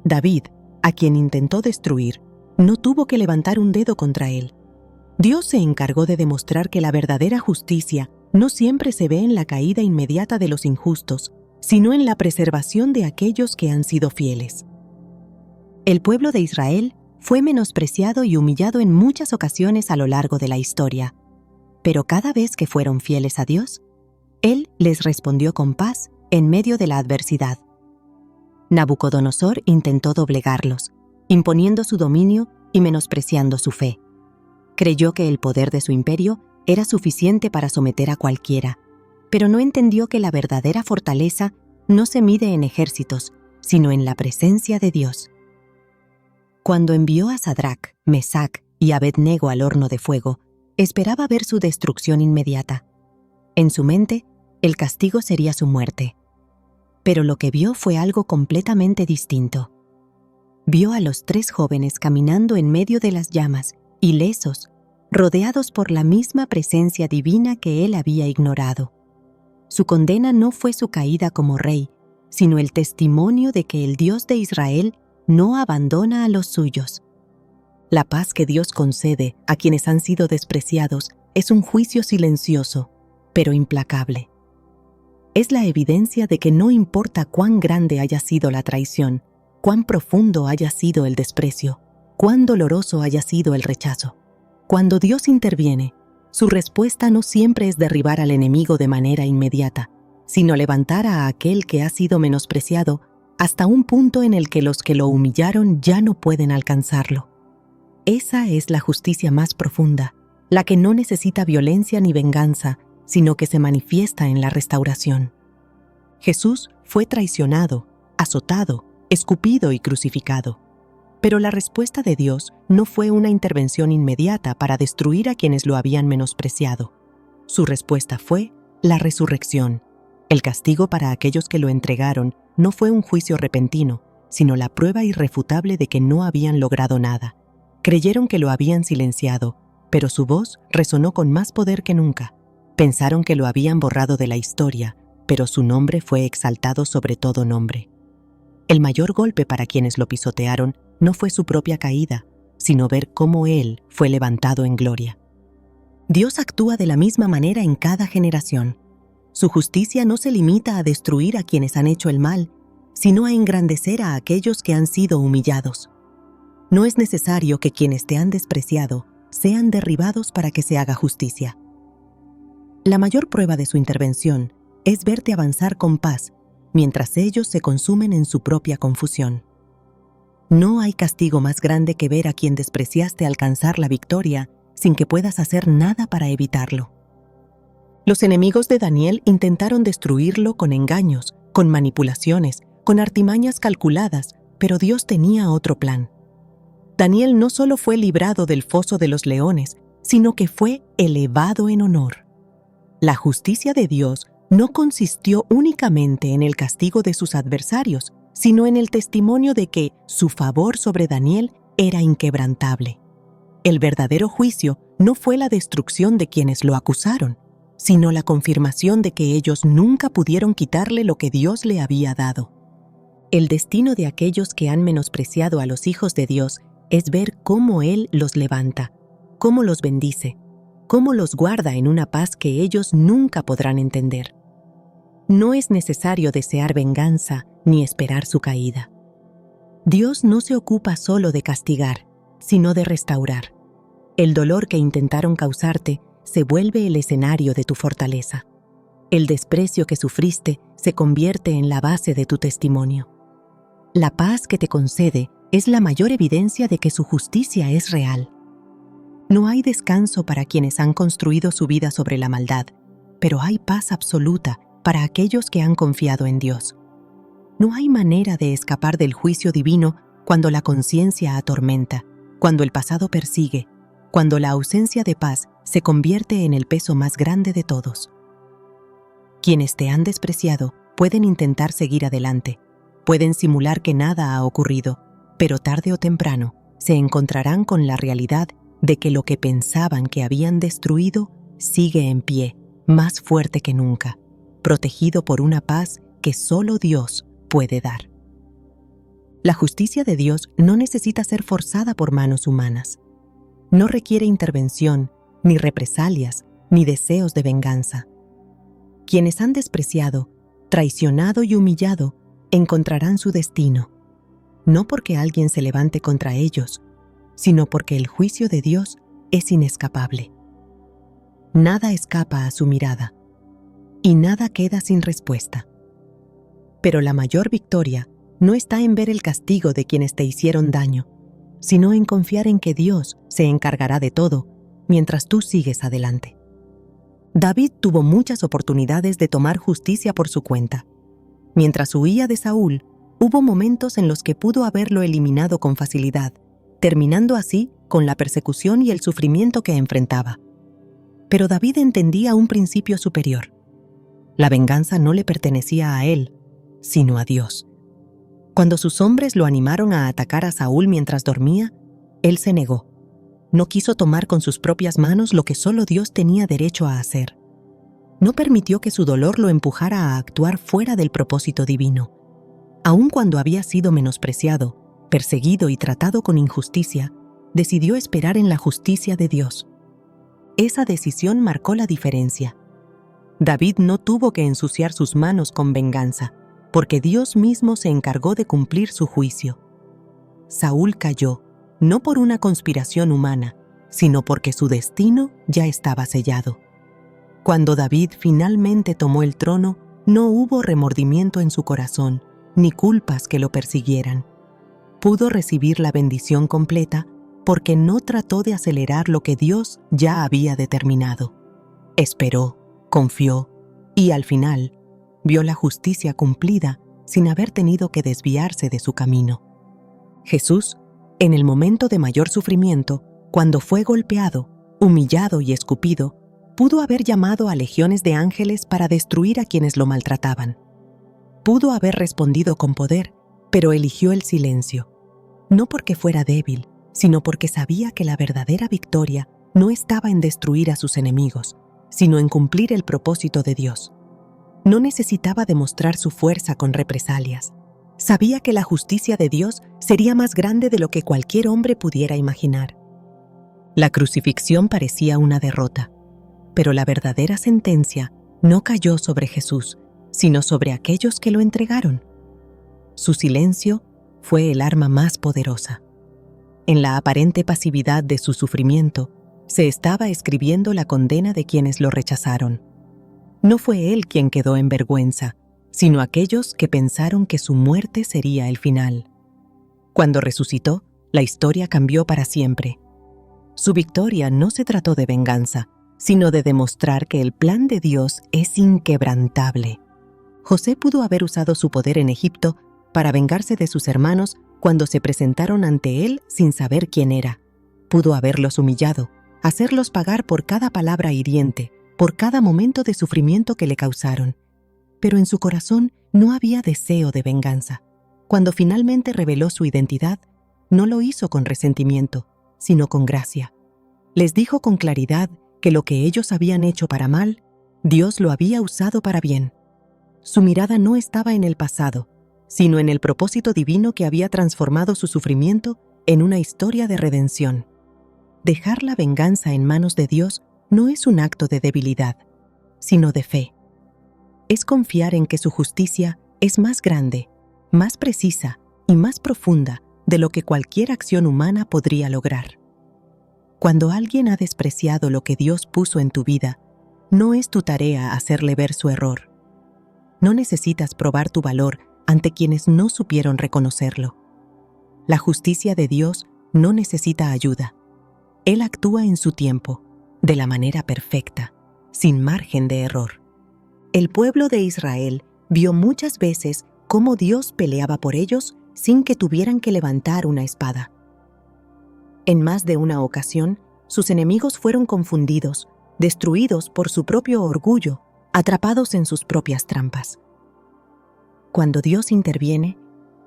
David, a quien intentó destruir, no tuvo que levantar un dedo contra él. Dios se encargó de demostrar que la verdadera justicia no siempre se ve en la caída inmediata de los injustos, sino en la preservación de aquellos que han sido fieles. El pueblo de Israel fue menospreciado y humillado en muchas ocasiones a lo largo de la historia, pero cada vez que fueron fieles a Dios, Él les respondió con paz en medio de la adversidad. Nabucodonosor intentó doblegarlos, imponiendo su dominio y menospreciando su fe. Creyó que el poder de su imperio era suficiente para someter a cualquiera, pero no entendió que la verdadera fortaleza no se mide en ejércitos, sino en la presencia de Dios. Cuando envió a Sadrac, Mesac y Abed-Nego al horno de fuego, esperaba ver su destrucción inmediata. En su mente, el castigo sería su muerte. Pero lo que vio fue algo completamente distinto. Vio a los 3 jóvenes caminando en medio de las llamas, ilesos, rodeados por la misma presencia divina que él había ignorado. Su condena no fue su caída como rey, sino el testimonio de que el Dios de Israel no abandona a los suyos. La paz que Dios concede a quienes han sido despreciados es un juicio silencioso, pero implacable. Es la evidencia de que no importa cuán grande haya sido la traición, cuán profundo haya sido el desprecio, cuán doloroso haya sido el rechazo. Cuando Dios interviene, su respuesta no siempre es derribar al enemigo de manera inmediata, sino levantar a aquel que ha sido menospreciado hasta un punto en el que los que lo humillaron ya no pueden alcanzarlo. Esa es la justicia más profunda, la que no necesita violencia ni venganza, sino que se manifiesta en la restauración. Jesús fue traicionado, azotado, escupido y crucificado. Pero la respuesta de Dios no fue una intervención inmediata para destruir a quienes lo habían menospreciado. Su respuesta fue la resurrección. El castigo para aquellos que lo entregaron no fue un juicio repentino, sino la prueba irrefutable de que no habían logrado nada. Creyeron que lo habían silenciado, pero su voz resonó con más poder que nunca. Pensaron que lo habían borrado de la historia, pero su nombre fue exaltado sobre todo nombre. El mayor golpe para quienes lo pisotearon no fue su propia caída, sino ver cómo Él fue levantado en gloria. Dios actúa de la misma manera en cada generación. Su justicia no se limita a destruir a quienes han hecho el mal, sino a engrandecer a aquellos que han sido humillados. No es necesario que quienes te han despreciado sean derribados para que se haga justicia. La mayor prueba de su intervención es verte avanzar con paz, mientras ellos se consumen en su propia confusión. No hay castigo más grande que ver a quien despreciaste alcanzar la victoria sin que puedas hacer nada para evitarlo. Los enemigos de Daniel intentaron destruirlo con engaños, con manipulaciones, con artimañas calculadas, pero Dios tenía otro plan. Daniel no solo fue librado del foso de los leones, sino que fue elevado en honor. La justicia de Dios no consistió únicamente en el castigo de sus adversarios, sino en el testimonio de que su favor sobre Daniel era inquebrantable. El verdadero juicio no fue la destrucción de quienes lo acusaron, sino la confirmación de que ellos nunca pudieron quitarle lo que Dios le había dado. El destino de aquellos que han menospreciado a los hijos de Dios es ver cómo Él los levanta, cómo los bendice, cómo los guarda en una paz que ellos nunca podrán entender. No es necesario desear venganza ni esperar su caída. Dios no se ocupa solo de castigar, sino de restaurar. El dolor que intentaron causarte se vuelve el escenario de tu fortaleza. El desprecio que sufriste se convierte en la base de tu testimonio. La paz que te concede es la mayor evidencia de que su justicia es real. No hay descanso para quienes han construido su vida sobre la maldad, pero hay paz absoluta para aquellos que han confiado en Dios. No hay manera de escapar del juicio divino cuando la conciencia atormenta, cuando el pasado persigue, cuando la ausencia de paz se convierte en el peso más grande de todos. Quienes te han despreciado pueden intentar seguir adelante, pueden simular que nada ha ocurrido, pero tarde o temprano se encontrarán con la realidad de que lo que pensaban que habían destruido sigue en pie, más fuerte que nunca, protegido por una paz que solo Dios puede dar. La justicia de Dios no necesita ser forzada por manos humanas. No requiere intervención, ni represalias, ni deseos de venganza. Quienes han despreciado, traicionado y humillado encontrarán su destino, no porque alguien se levante contra ellos, sino porque el juicio de Dios es inescapable. Nada escapa a su mirada, y nada queda sin respuesta. Pero la mayor victoria no está en ver el castigo de quienes te hicieron daño, sino en confiar en que Dios se encargará de todo mientras tú sigues adelante. David tuvo muchas oportunidades de tomar justicia por su cuenta. Mientras huía de Saúl, hubo momentos en los que pudo haberlo eliminado con facilidad, terminando así con la persecución y el sufrimiento que enfrentaba. Pero David entendía un principio superior. La venganza no le pertenecía a él, sino a Dios. Cuando sus hombres lo animaron a atacar a Saúl mientras dormía, él se negó. No quiso tomar con sus propias manos lo que solo Dios tenía derecho a hacer. No permitió que su dolor lo empujara a actuar fuera del propósito divino. Aun cuando había sido menospreciado, perseguido y tratado con injusticia, decidió esperar en la justicia de Dios. Esa decisión marcó la diferencia. David no tuvo que ensuciar sus manos con venganza, porque Dios mismo se encargó de cumplir su juicio. Saúl cayó, no por una conspiración humana, sino porque su destino ya estaba sellado. Cuando David finalmente tomó el trono, no hubo remordimiento en su corazón, ni culpas que lo persiguieran. Pudo recibir la bendición completa porque no trató de acelerar lo que Dios ya había determinado. Esperó, confió y al final vio la justicia cumplida sin haber tenido que desviarse de su camino. Jesús, en el momento de mayor sufrimiento, cuando fue golpeado, humillado y escupido, pudo haber llamado a legiones de ángeles para destruir a quienes lo maltrataban. Pudo haber respondido con poder, pero eligió el silencio, no porque fuera débil, sino porque sabía que la verdadera victoria no estaba en destruir a sus enemigos, sino en cumplir el propósito de Dios. No necesitaba demostrar su fuerza con represalias. Sabía que la justicia de Dios sería más grande de lo que cualquier hombre pudiera imaginar. La crucifixión parecía una derrota, pero la verdadera sentencia no cayó sobre Jesús, sino sobre aquellos que lo entregaron. Su silencio fue el arma más poderosa. En la aparente pasividad de su sufrimiento, se estaba escribiendo la condena de quienes lo rechazaron. No fue él quien quedó en vergüenza, sino aquellos que pensaron que su muerte sería el final. Cuando resucitó, la historia cambió para siempre. Su victoria no se trató de venganza, sino de demostrar que el plan de Dios es inquebrantable. José pudo haber usado su poder en Egipto para vengarse de sus hermanos cuando se presentaron ante él sin saber quién era. Pudo haberlos humillado, hacerlos pagar por cada palabra hiriente, por cada momento de sufrimiento que le causaron. Pero en su corazón no había deseo de venganza. Cuando finalmente reveló su identidad, no lo hizo con resentimiento, sino con gracia. Les dijo con claridad que lo que ellos habían hecho para mal, Dios lo había usado para bien. Su mirada no estaba en el pasado, sino en el propósito divino que había transformado su sufrimiento en una historia de redención. Dejar la venganza en manos de Dios no es un acto de debilidad, sino de fe. Es confiar en que su justicia es más grande, más precisa y más profunda de lo que cualquier acción humana podría lograr. Cuando alguien ha despreciado lo que Dios puso en tu vida, no es tu tarea hacerle ver su error. No necesitas probar tu valor ante quienes no supieron reconocerlo. La justicia de Dios no necesita ayuda. Él actúa en su tiempo, de la manera perfecta, sin margen de error. El pueblo de Israel vio muchas veces cómo Dios peleaba por ellos sin que tuvieran que levantar una espada. En más de una ocasión, sus enemigos fueron confundidos, destruidos por su propio orgullo, atrapados en sus propias trampas. Cuando Dios interviene,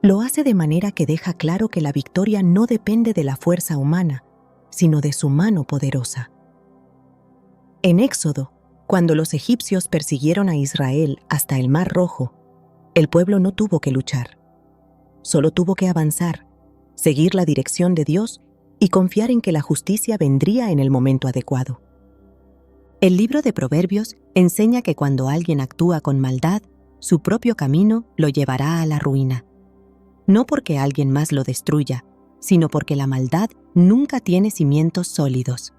lo hace de manera que deja claro que la victoria no depende de la fuerza humana, sino de su mano poderosa. En Éxodo, cuando los egipcios persiguieron a Israel hasta el Mar Rojo, el pueblo no tuvo que luchar. Solo tuvo que avanzar, seguir la dirección de Dios y confiar en que la justicia vendría en el momento adecuado. El libro de Proverbios enseña que cuando alguien actúa con maldad, su propio camino lo llevará a la ruina. No porque alguien más lo destruya, sino porque la maldad nunca tiene cimientos sólidos.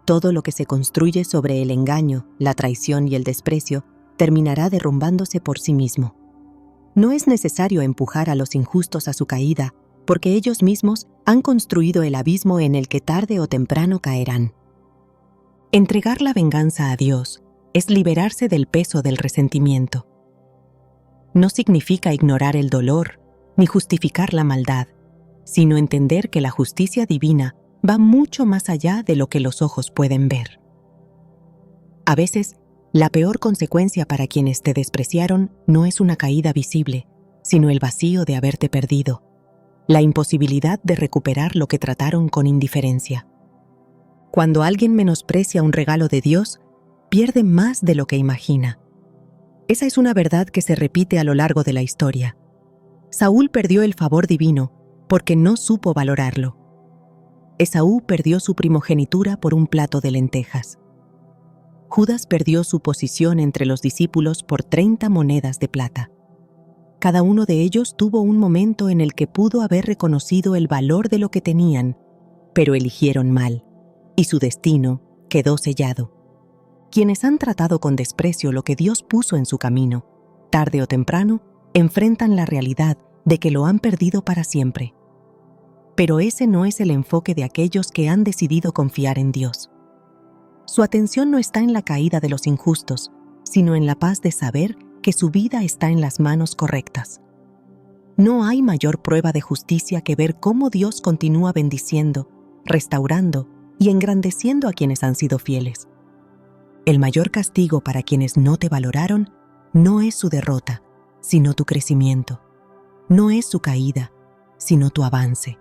Todo lo que se construye sobre el engaño, la traición y el desprecio terminará derrumbándose por sí mismo. No es necesario empujar a los injustos a su caída, porque ellos mismos han construido el abismo en el que tarde o temprano caerán. Entregar la venganza a Dios es liberarse del peso del resentimiento. No significa ignorar el dolor ni justificar la maldad, sino entender que la justicia divina va mucho más allá de lo que los ojos pueden ver. A veces, la peor consecuencia para quienes te despreciaron no es una caída visible, sino el vacío de haberte perdido, la imposibilidad de recuperar lo que trataron con indiferencia. Cuando alguien menosprecia un regalo de Dios, pierde más de lo que imagina. Esa es una verdad que se repite a lo largo de la historia. Saúl perdió el favor divino porque no supo valorarlo. Esaú perdió su primogenitura por un plato de lentejas. Judas perdió su posición entre los discípulos por 30 monedas de plata. Cada uno de ellos tuvo un momento en el que pudo haber reconocido el valor de lo que tenían, pero eligieron mal, y su destino quedó sellado. Quienes han tratado con desprecio lo que Dios puso en su camino, tarde o temprano, enfrentan la realidad de que lo han perdido para siempre. Pero ese no es el enfoque de aquellos que han decidido confiar en Dios. Su atención no está en la caída de los injustos, sino en la paz de saber que su vida está en las manos correctas. No hay mayor prueba de justicia que ver cómo Dios continúa bendiciendo, restaurando y engrandeciendo a quienes han sido fieles. El mayor castigo para quienes no te valoraron no es su derrota, sino tu crecimiento. No es su caída, sino tu avance.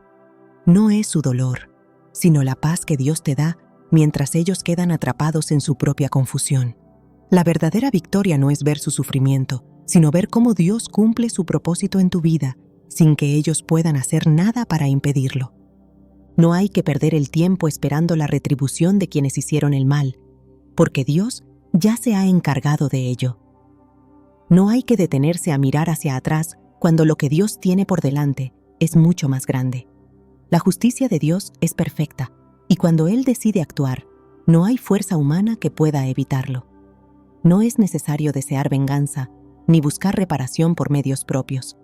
No es su dolor, sino la paz que Dios te da mientras ellos quedan atrapados en su propia confusión. La verdadera victoria no es ver su sufrimiento, sino ver cómo Dios cumple su propósito en tu vida sin que ellos puedan hacer nada para impedirlo. No hay que perder el tiempo esperando la retribución de quienes hicieron el mal, porque Dios ya se ha encargado de ello. No hay que detenerse a mirar hacia atrás cuando lo que Dios tiene por delante es mucho más grande. La justicia de Dios es perfecta, y cuando Él decide actuar, no hay fuerza humana que pueda evitarlo. No es necesario desear venganza, ni buscar reparación por medios propios.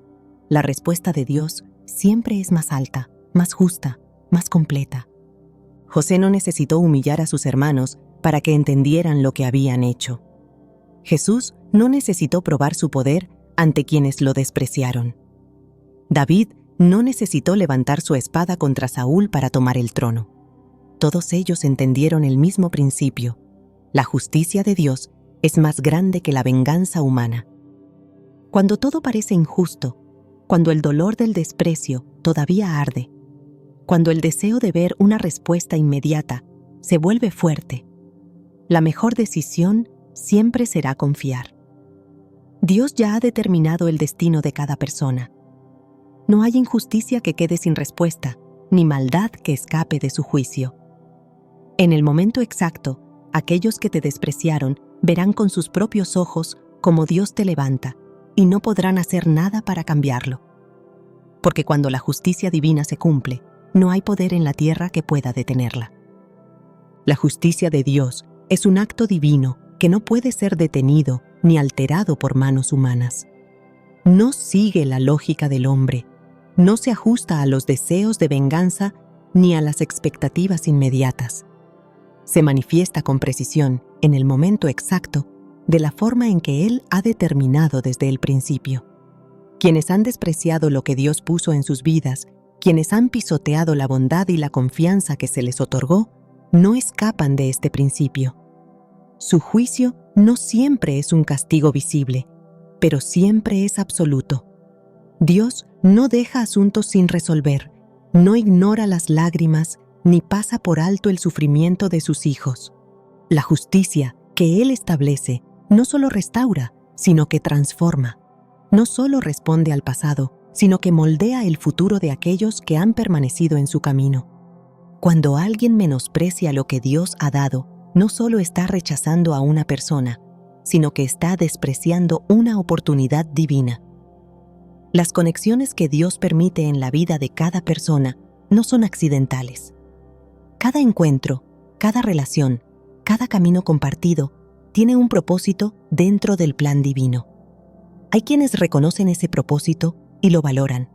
La respuesta de Dios siempre es más alta, más justa, más completa. José no necesitó humillar a sus hermanos para que entendieran lo que habían hecho. Jesús no necesitó probar su poder ante quienes lo despreciaron. David no necesitó levantar su espada contra Saúl para tomar el trono. Todos ellos entendieron el mismo principio. La justicia de Dios es más grande que la venganza humana. Cuando todo parece injusto, cuando el dolor del desprecio todavía arde, cuando el deseo de ver una respuesta inmediata se vuelve fuerte, la mejor decisión siempre será confiar. Dios ya ha determinado el destino de cada persona. No hay injusticia que quede sin respuesta, ni maldad que escape de su juicio. En el momento exacto, aquellos que te despreciaron verán con sus propios ojos cómo Dios te levanta y no podrán hacer nada para cambiarlo. Porque cuando la justicia divina se cumple, no hay poder en la tierra que pueda detenerla. La justicia de Dios es un acto divino que no puede ser detenido ni alterado por manos humanas. No sigue la lógica del hombre, no se ajusta a los deseos de venganza ni a las expectativas inmediatas. Se manifiesta con precisión, en el momento exacto, de la forma en que Él ha determinado desde el principio. Quienes han despreciado lo que Dios puso en sus vidas, quienes han pisoteado la bondad y la confianza que se les otorgó, no escapan de este principio. Su juicio no siempre es un castigo visible, pero siempre es absoluto. Dios no deja asuntos sin resolver, no ignora las lágrimas, ni pasa por alto el sufrimiento de sus hijos. La justicia que Él establece no solo restaura, sino que transforma. No solo responde al pasado, sino que moldea el futuro de aquellos que han permanecido en su camino. Cuando alguien menosprecia lo que Dios ha dado, no solo está rechazando a una persona, sino que está despreciando una oportunidad divina. Las conexiones que Dios permite en la vida de cada persona no son accidentales. Cada encuentro, cada relación, cada camino compartido tiene un propósito dentro del plan divino. Hay quienes reconocen ese propósito y lo valoran,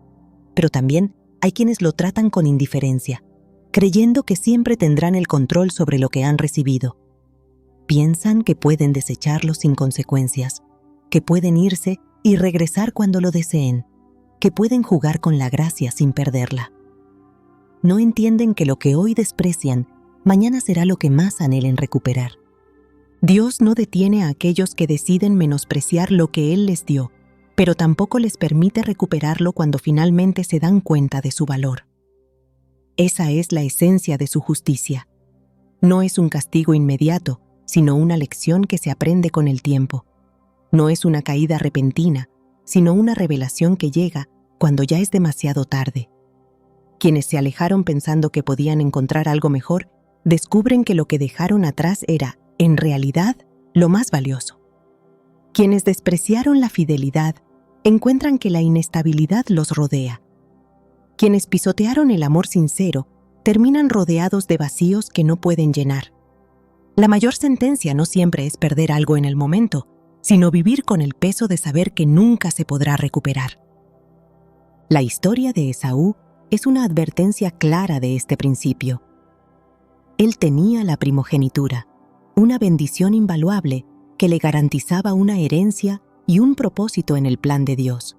pero también hay quienes lo tratan con indiferencia, creyendo que siempre tendrán el control sobre lo que han recibido. Piensan que pueden desecharlo sin consecuencias, que pueden irse y regresar cuando lo deseen, que pueden jugar con la gracia sin perderla. No entienden que lo que hoy desprecian, mañana será lo que más anhelen recuperar. Dios no detiene a aquellos que deciden menospreciar lo que Él les dio, pero tampoco les permite recuperarlo cuando finalmente se dan cuenta de su valor. Esa es la esencia de su justicia. No es un castigo inmediato, sino una lección que se aprende con el tiempo. No es una caída repentina, sino una revelación que llega cuando ya es demasiado tarde. Quienes se alejaron pensando que podían encontrar algo mejor, descubren que lo que dejaron atrás era, en realidad, lo más valioso. Quienes despreciaron la fidelidad, encuentran que la inestabilidad los rodea. Quienes pisotearon el amor sincero, terminan rodeados de vacíos que no pueden llenar. La mayor sentencia no siempre es perder algo en el momento, sino vivir con el peso de saber que nunca se podrá recuperar. La historia de Esaú es una advertencia clara de este principio. Él tenía la primogenitura, una bendición invaluable que le garantizaba una herencia y un propósito en el plan de Dios.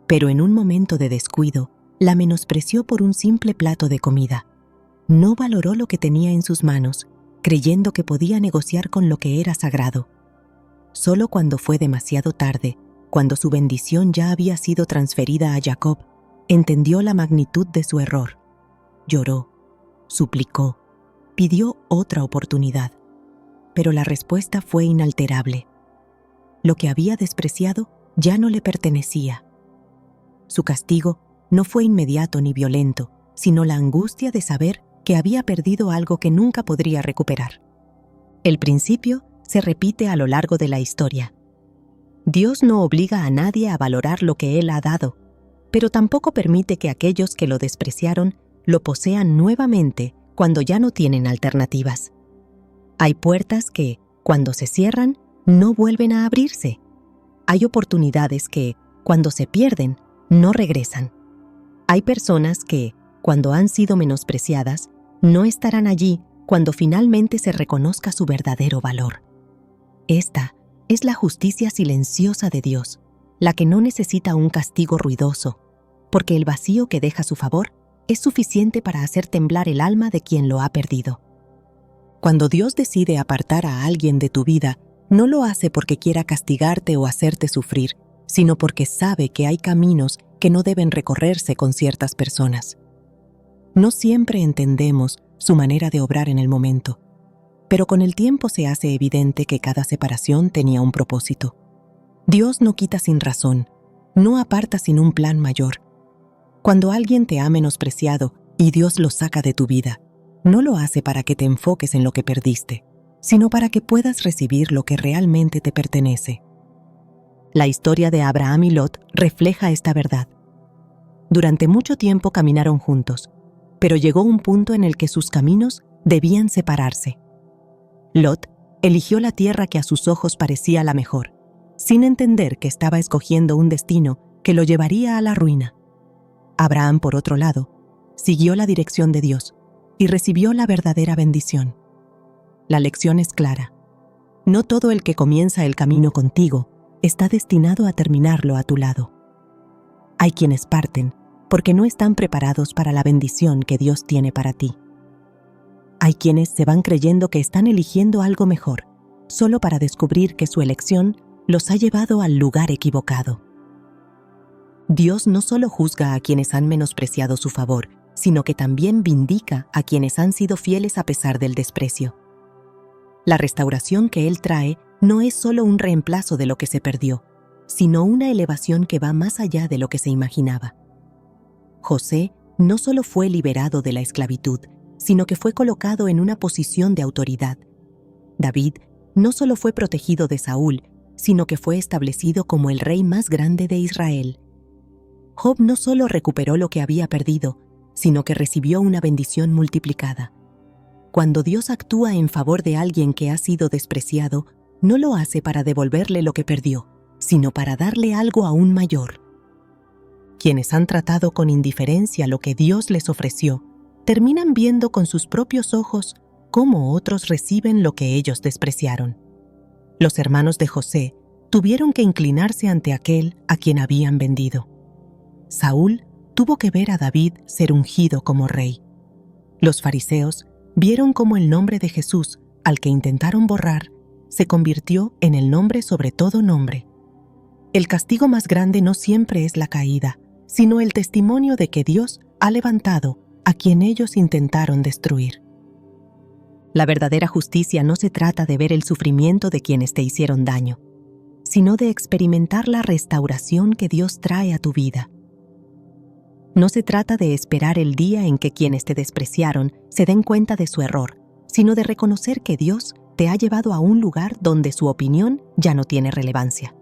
Pero en un momento de descuido, la menospreció por un simple plato de comida. No valoró lo que tenía en sus manos, creyendo que podía negociar con lo que era sagrado. Solo cuando fue demasiado tarde, cuando su bendición ya había sido transferida a Jacob, entendió la magnitud de su error. Lloró, suplicó, pidió otra oportunidad, pero la respuesta fue inalterable. Lo que había despreciado ya no le pertenecía. Su castigo no fue inmediato ni violento, sino la angustia de saber que había perdido algo que nunca podría recuperar. El principio se repite a lo largo de la historia. Dios no obliga a nadie a valorar lo que Él ha dado, pero tampoco permite que aquellos que lo despreciaron lo posean nuevamente cuando ya no tienen alternativas. Hay puertas que, cuando se cierran, no vuelven a abrirse. Hay oportunidades que, cuando se pierden, no regresan. Hay personas que, cuando han sido menospreciadas, no estarán allí cuando finalmente se reconozca su verdadero valor. Esta es la justicia silenciosa de Dios, la que no necesita un castigo ruidoso, porque el vacío que deja su favor es suficiente para hacer temblar el alma de quien lo ha perdido. Cuando Dios decide apartar a alguien de tu vida, no lo hace porque quiera castigarte o hacerte sufrir, sino porque sabe que hay caminos que no deben recorrerse con ciertas personas. No siempre entendemos su manera de obrar en el momento, pero con el tiempo se hace evidente que cada separación tenía un propósito. Dios no quita sin razón, no aparta sin un plan mayor. Cuando alguien te ha menospreciado y Dios lo saca de tu vida, no lo hace para que te enfoques en lo que perdiste, sino para que puedas recibir lo que realmente te pertenece. La historia de Abraham y Lot refleja esta verdad. Durante mucho tiempo caminaron juntos, pero llegó un punto en el que sus caminos debían separarse. Lot eligió la tierra que a sus ojos parecía la mejor, sin entender que estaba escogiendo un destino que lo llevaría a la ruina. Abraham, por otro lado, siguió la dirección de Dios y recibió la verdadera bendición. La lección es clara. No todo el que comienza el camino contigo está destinado a terminarlo a tu lado. Hay quienes parten porque no están preparados para la bendición que Dios tiene para ti. Hay quienes se van creyendo que están eligiendo algo mejor, solo para descubrir que su elección los ha llevado al lugar equivocado. Dios no solo juzga a quienes han menospreciado su favor, sino que también vindica a quienes han sido fieles a pesar del desprecio. La restauración que Él trae no es solo un reemplazo de lo que se perdió, sino una elevación que va más allá de lo que se imaginaba. José no solo fue liberado de la esclavitud, sino que fue colocado en una posición de autoridad. David no solo fue protegido de Saúl, sino que fue establecido como el rey más grande de Israel. Job no solo recuperó lo que había perdido, sino que recibió una bendición multiplicada. Cuando Dios actúa en favor de alguien que ha sido despreciado, no lo hace para devolverle lo que perdió, sino para darle algo aún mayor. Quienes han tratado con indiferencia lo que Dios les ofreció, terminan viendo con sus propios ojos cómo otros reciben lo que ellos despreciaron. Los hermanos de José tuvieron que inclinarse ante aquel a quien habían vendido. Saúl tuvo que ver a David ser ungido como rey. Los fariseos vieron cómo el nombre de Jesús, al que intentaron borrar, se convirtió en el nombre sobre todo nombre. El castigo más grande no siempre es la caída, sino el testimonio de que Dios ha levantado a quien ellos intentaron destruir. La verdadera justicia no se trata de ver el sufrimiento de quienes te hicieron daño, sino de experimentar la restauración que Dios trae a tu vida. No se trata de esperar el día en que quienes te despreciaron se den cuenta de su error, sino de reconocer que Dios te ha llevado a un lugar donde su opinión ya no tiene relevancia.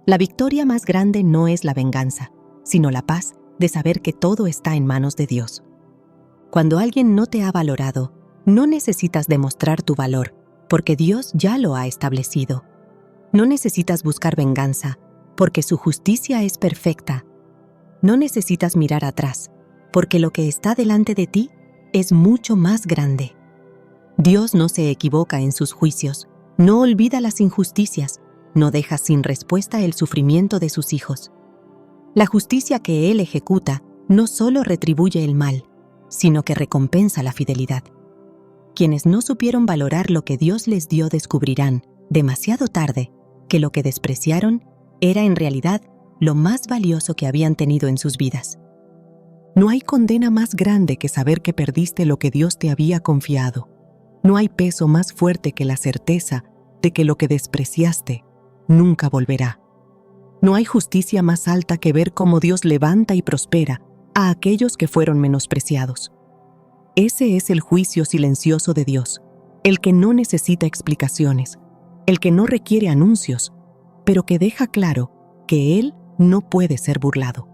La victoria más grande no es la venganza, sino la paz de saber que todo está en manos de Dios. Cuando alguien no te ha valorado, no necesitas demostrar tu valor, porque Dios ya lo ha establecido. No necesitas buscar venganza, porque su justicia es perfecta. No necesitas mirar atrás, porque lo que está delante de ti es mucho más grande. Dios no se equivoca en sus juicios, no olvida las injusticias, no deja sin respuesta el sufrimiento de sus hijos. La justicia que Él ejecuta no solo retribuye el mal, sino que recompensa la fidelidad. Quienes no supieron valorar lo que Dios les dio descubrirán, demasiado tarde, que lo que despreciaron era en realidad lo más valioso que habían tenido en sus vidas. No hay condena más grande que saber que perdiste lo que Dios te había confiado. No hay peso más fuerte que la certeza de que lo que despreciaste nunca volverá. No hay justicia más alta que ver cómo Dios levanta y prospera a aquellos que fueron menospreciados. Ese es el juicio silencioso de Dios, el que no necesita explicaciones, el que no requiere anuncios, pero que deja claro que Él no puede ser burlado.